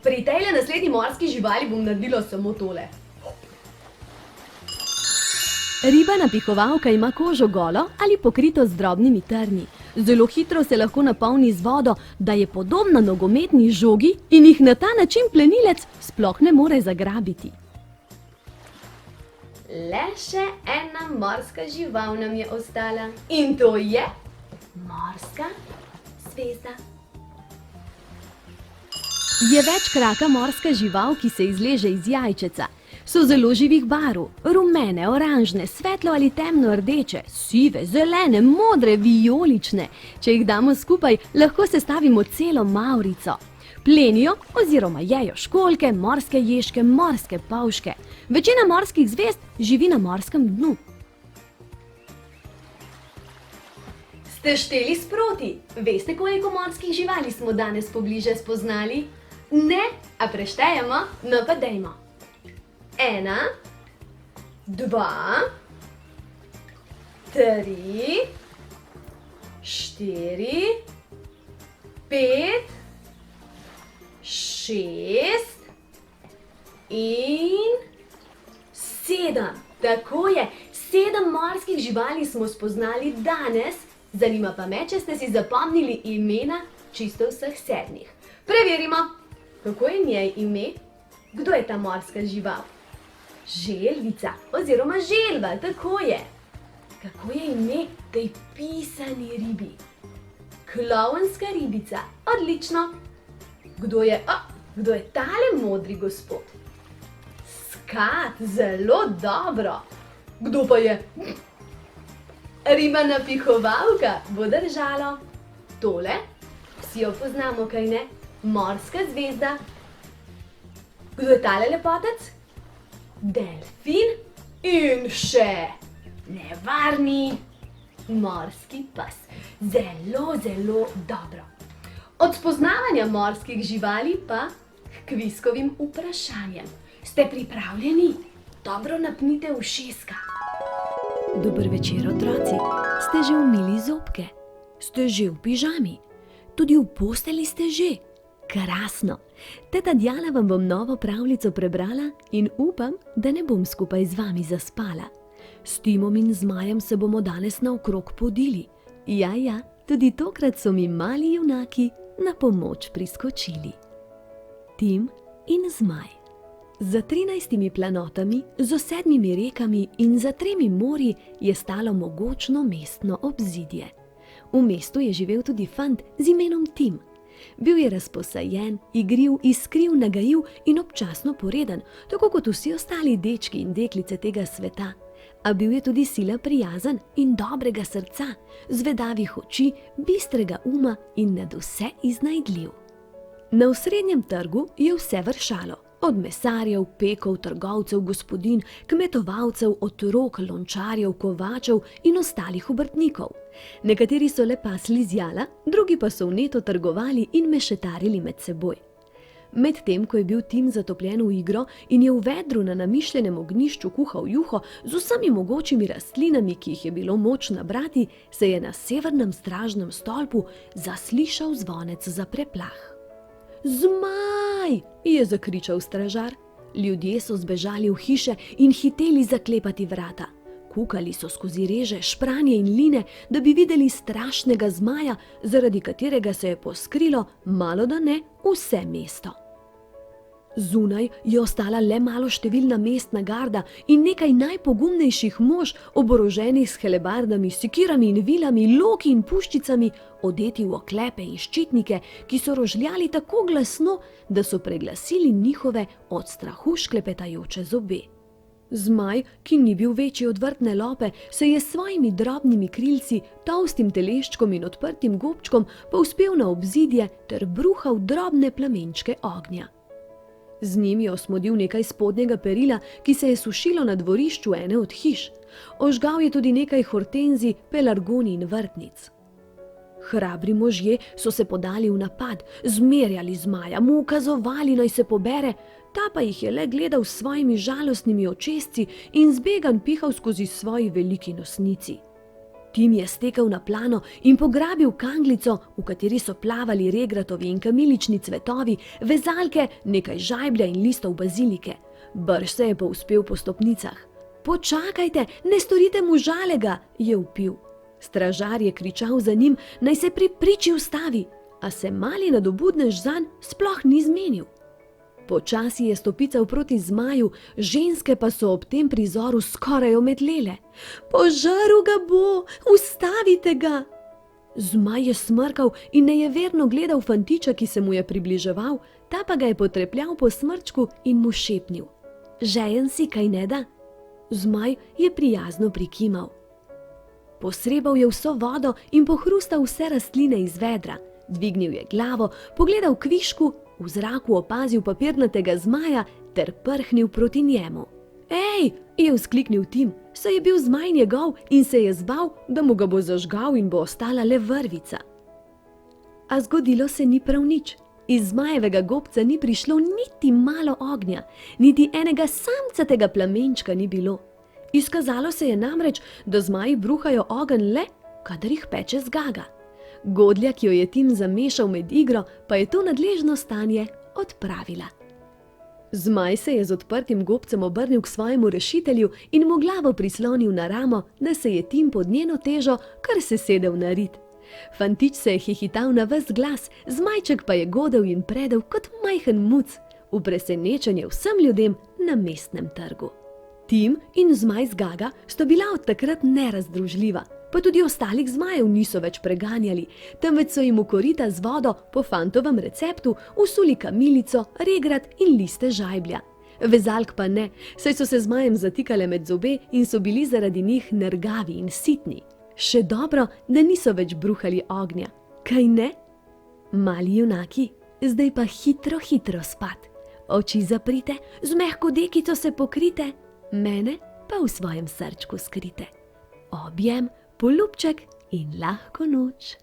Pri tejle naslednji morski živali bom naredila samo tole. Riba napihovalka ima kožo golo ali pokrito z drobnimi trni. Zelo hitro se lahko napolni z vodo, da je podobna nogometni žogi in jih na ta način plenilec sploh ne more zagrabiti. Le še ena morska žival nam je ostala in to je morska zvezda. Je večkraka morska žival, ki se izleže iz jajčeca. So zelo živih barv, rumene, oranžne, svetlo ali temno rdeče, sive, zelene, modre, vijolične. Če jih damo skupaj, lahko sestavimo celo mavrico. Plenijo oziroma jejo školjke, morske ježke, morske polžke. Večina morskih zvezd živi na morskem dnu. Ste šteli sproti? Veste, koliko morskih živali smo danes pobliže spoznali? Ne, a preštejemo? No pa dejmo. 1, 2, 3, 4, 5, 6 in 7. Tako je, 7 morskih živali smo spoznali danes. Zanima pa me, če ste si zapomnili imena čisto vseh 7. Preverimo, kako je njej ime. Kdo je ta morska žival? Želvica oziroma želva, tako je. Kako je ime tej pisani ribi? Klovnska ribica, odlično. Kdo je tale modri gospod? Skat, zelo dobro. Kdo pa je? Riba napihovalka, bo držalo. Tole, vsi jo poznamo, kaj ne? Morska zvezda. Kdo je tale lepotec? Delfin in še nevarni morski pes. Zelo, zelo dobro. Od spoznavanja morskih živali pa k kvizkovim vprašanjem. Ste pripravljeni? Dobro napnite ušeska. Dober večer, otroci. Ste že umili zobke? Ste že v pižami? Tudi v posteli ste že? Krasno! Teta Diana vam bom novo pravljico prebrala in upam, da ne bom skupaj z vami zaspala. S Timom in Zmajem se bomo danes naokrog podili. Ja, tudi tokrat so mi mali junaki na pomoč priskočili. Tim in Zmaj. Za 13 planotami, z 7 rekami in za 3 morji je stalo mogočno mestno obzidje. V mestu je živel tudi fant z imenom Tim. Bil je razposajen, igriv, iskriv, nagajiv in občasno poreden, tako kot vsi ostali dečki in deklice tega sveta. A bil je tudi sila prijazen in dobrega srca, zvedavih oči, bistrega uma in nadvse iznajdljiv. Na osrednjem trgu je vse vršalo. Od mesarjev, pekov, trgovcev, gospodinj, kmetovalcev, otrok, lončarjev, kovačev in ostalih obrtnikov. Nekateri so le pasli zjala, drugi pa so vneto trgovali in mešetarili med seboj. Medtem, ko je bil Tim zatopljen v igro in je v vedru na namišljenem ognjišču kuhal juho z vsemi mogočimi rastlinami, ki jih je bilo moč nabrati, se je na severnem stražnem stolpu zaslišal zvonec za preplah. Zmaj! Je zakričal stražar. Ljudje so zbežali v hiše in hiteli zaklepati vrata. Kukali so skozi reže, špranje in line, da bi videli strašnega zmaja, zaradi katerega se je poskrilo malodane vse mesto. Zunaj je ostala le maloštevilna mestna garda in nekaj najpogumnejših mož, oboroženih s helebardami, sekirami in vilami, loki in puščicami, odeti v oklepe in ščitnike, ki so rožljali tako glasno, da so preglasili njihove od strahu šklepetajoče zobe. Zmaj, ki ni bil večji od vrtne lope, se je s svojimi drobnimi krilci, tolstim teleščkom in odprtim gobčkom povzpel na obzidje ter bruhal drobne plamenčke ognja. Z njim je osmodil nekaj spodnjega perila, ki se je sušilo na dvorišču ene od hiš. Ožgal je tudi nekaj hortenzij, pelargonij in vrtnic. Hrabri možje so se podali v napad, zmerjali zmaja, mu ukazovali, naj se pobere, ta pa jih je le gledal s svojimi žalostnimi očesci in zbegan pihal skozi svoji veliki nosnici. Tim je stekel na plano in pograbil kanglico, v kateri so plavali regratovi in kamilični cvetovi, vezalke, nekaj žajblja in listov bazilike. Brž se je povzpel po stopnicah. Počakajte, ne storite mu žalega, je vpil. Stražar je kričal za njim, naj se pri priči ustavi, a se mali nadobudnež zanj sploh ni zmenil. Počasi je stopical proti zmaju, ženske pa so ob tem prizoru skoraj omedlele. Požrl ga bo, ustavite ga! Zmaj je smrkal in nejeverno gledal fantiča, ki se mu je približeval, ta pa ga je potrepljal po smrčku in mu šepnil. Žejen si, kaj ne da? Zmaj je prijazno prikimal. Posrebal je vso vodo in pohrustal vse rastline iz vedra. Dvignil je glavo, pogledal kvišku, v zraku opazil papirnatega zmaja ter prhnil proti njemu. Ej, je vzkliknil Tim, saj je bil zmaj njegov in se je zbal, da mu ga bo zažgal in bo ostala le vrvica. A zgodilo se ni prav nič. Iz zmajevega gobca ni prišlo niti malo ognja, niti enega samcatega plamenčka ni bilo. Izkazalo se je namreč, da zmaji bruhajo ogenj le, kadar jih peče zgaga. Godlja, ki jo je Tim zamešal med igro, pa je to nadležno stanje odpravila. Zmaj se je z odprtim gobcem obrnil k svojemu rešitelju in mu glavo prislonil na ramo, da se je Tim pod njeno težo kar sesedel na rit. Fantič se je hihital na ves glas, zmajček pa je godel in predel kot majhen muc, v presenečenje vsem ljudem na mestnem trgu. Tim in zmaj zgaga sta bila od takrat nerazdružljiva, pa tudi ostalih zmajev niso več preganjali, temveč so jim v korita z vodo po fantovem receptu usuli kamilico, regrat in liste žajblja. Vezalk pa ne, saj so se zmajem zatikale med zobe in so bili zaradi njih nergavi in sitni. Še dobro, da niso več bruhali ognja, kaj ne? Mali junaki, zdaj pa hitro spat. Oči zaprite, z mehko dekico se pokrite, mene pa v svojem srčku skrite. Objem, poljubček in lahko noč.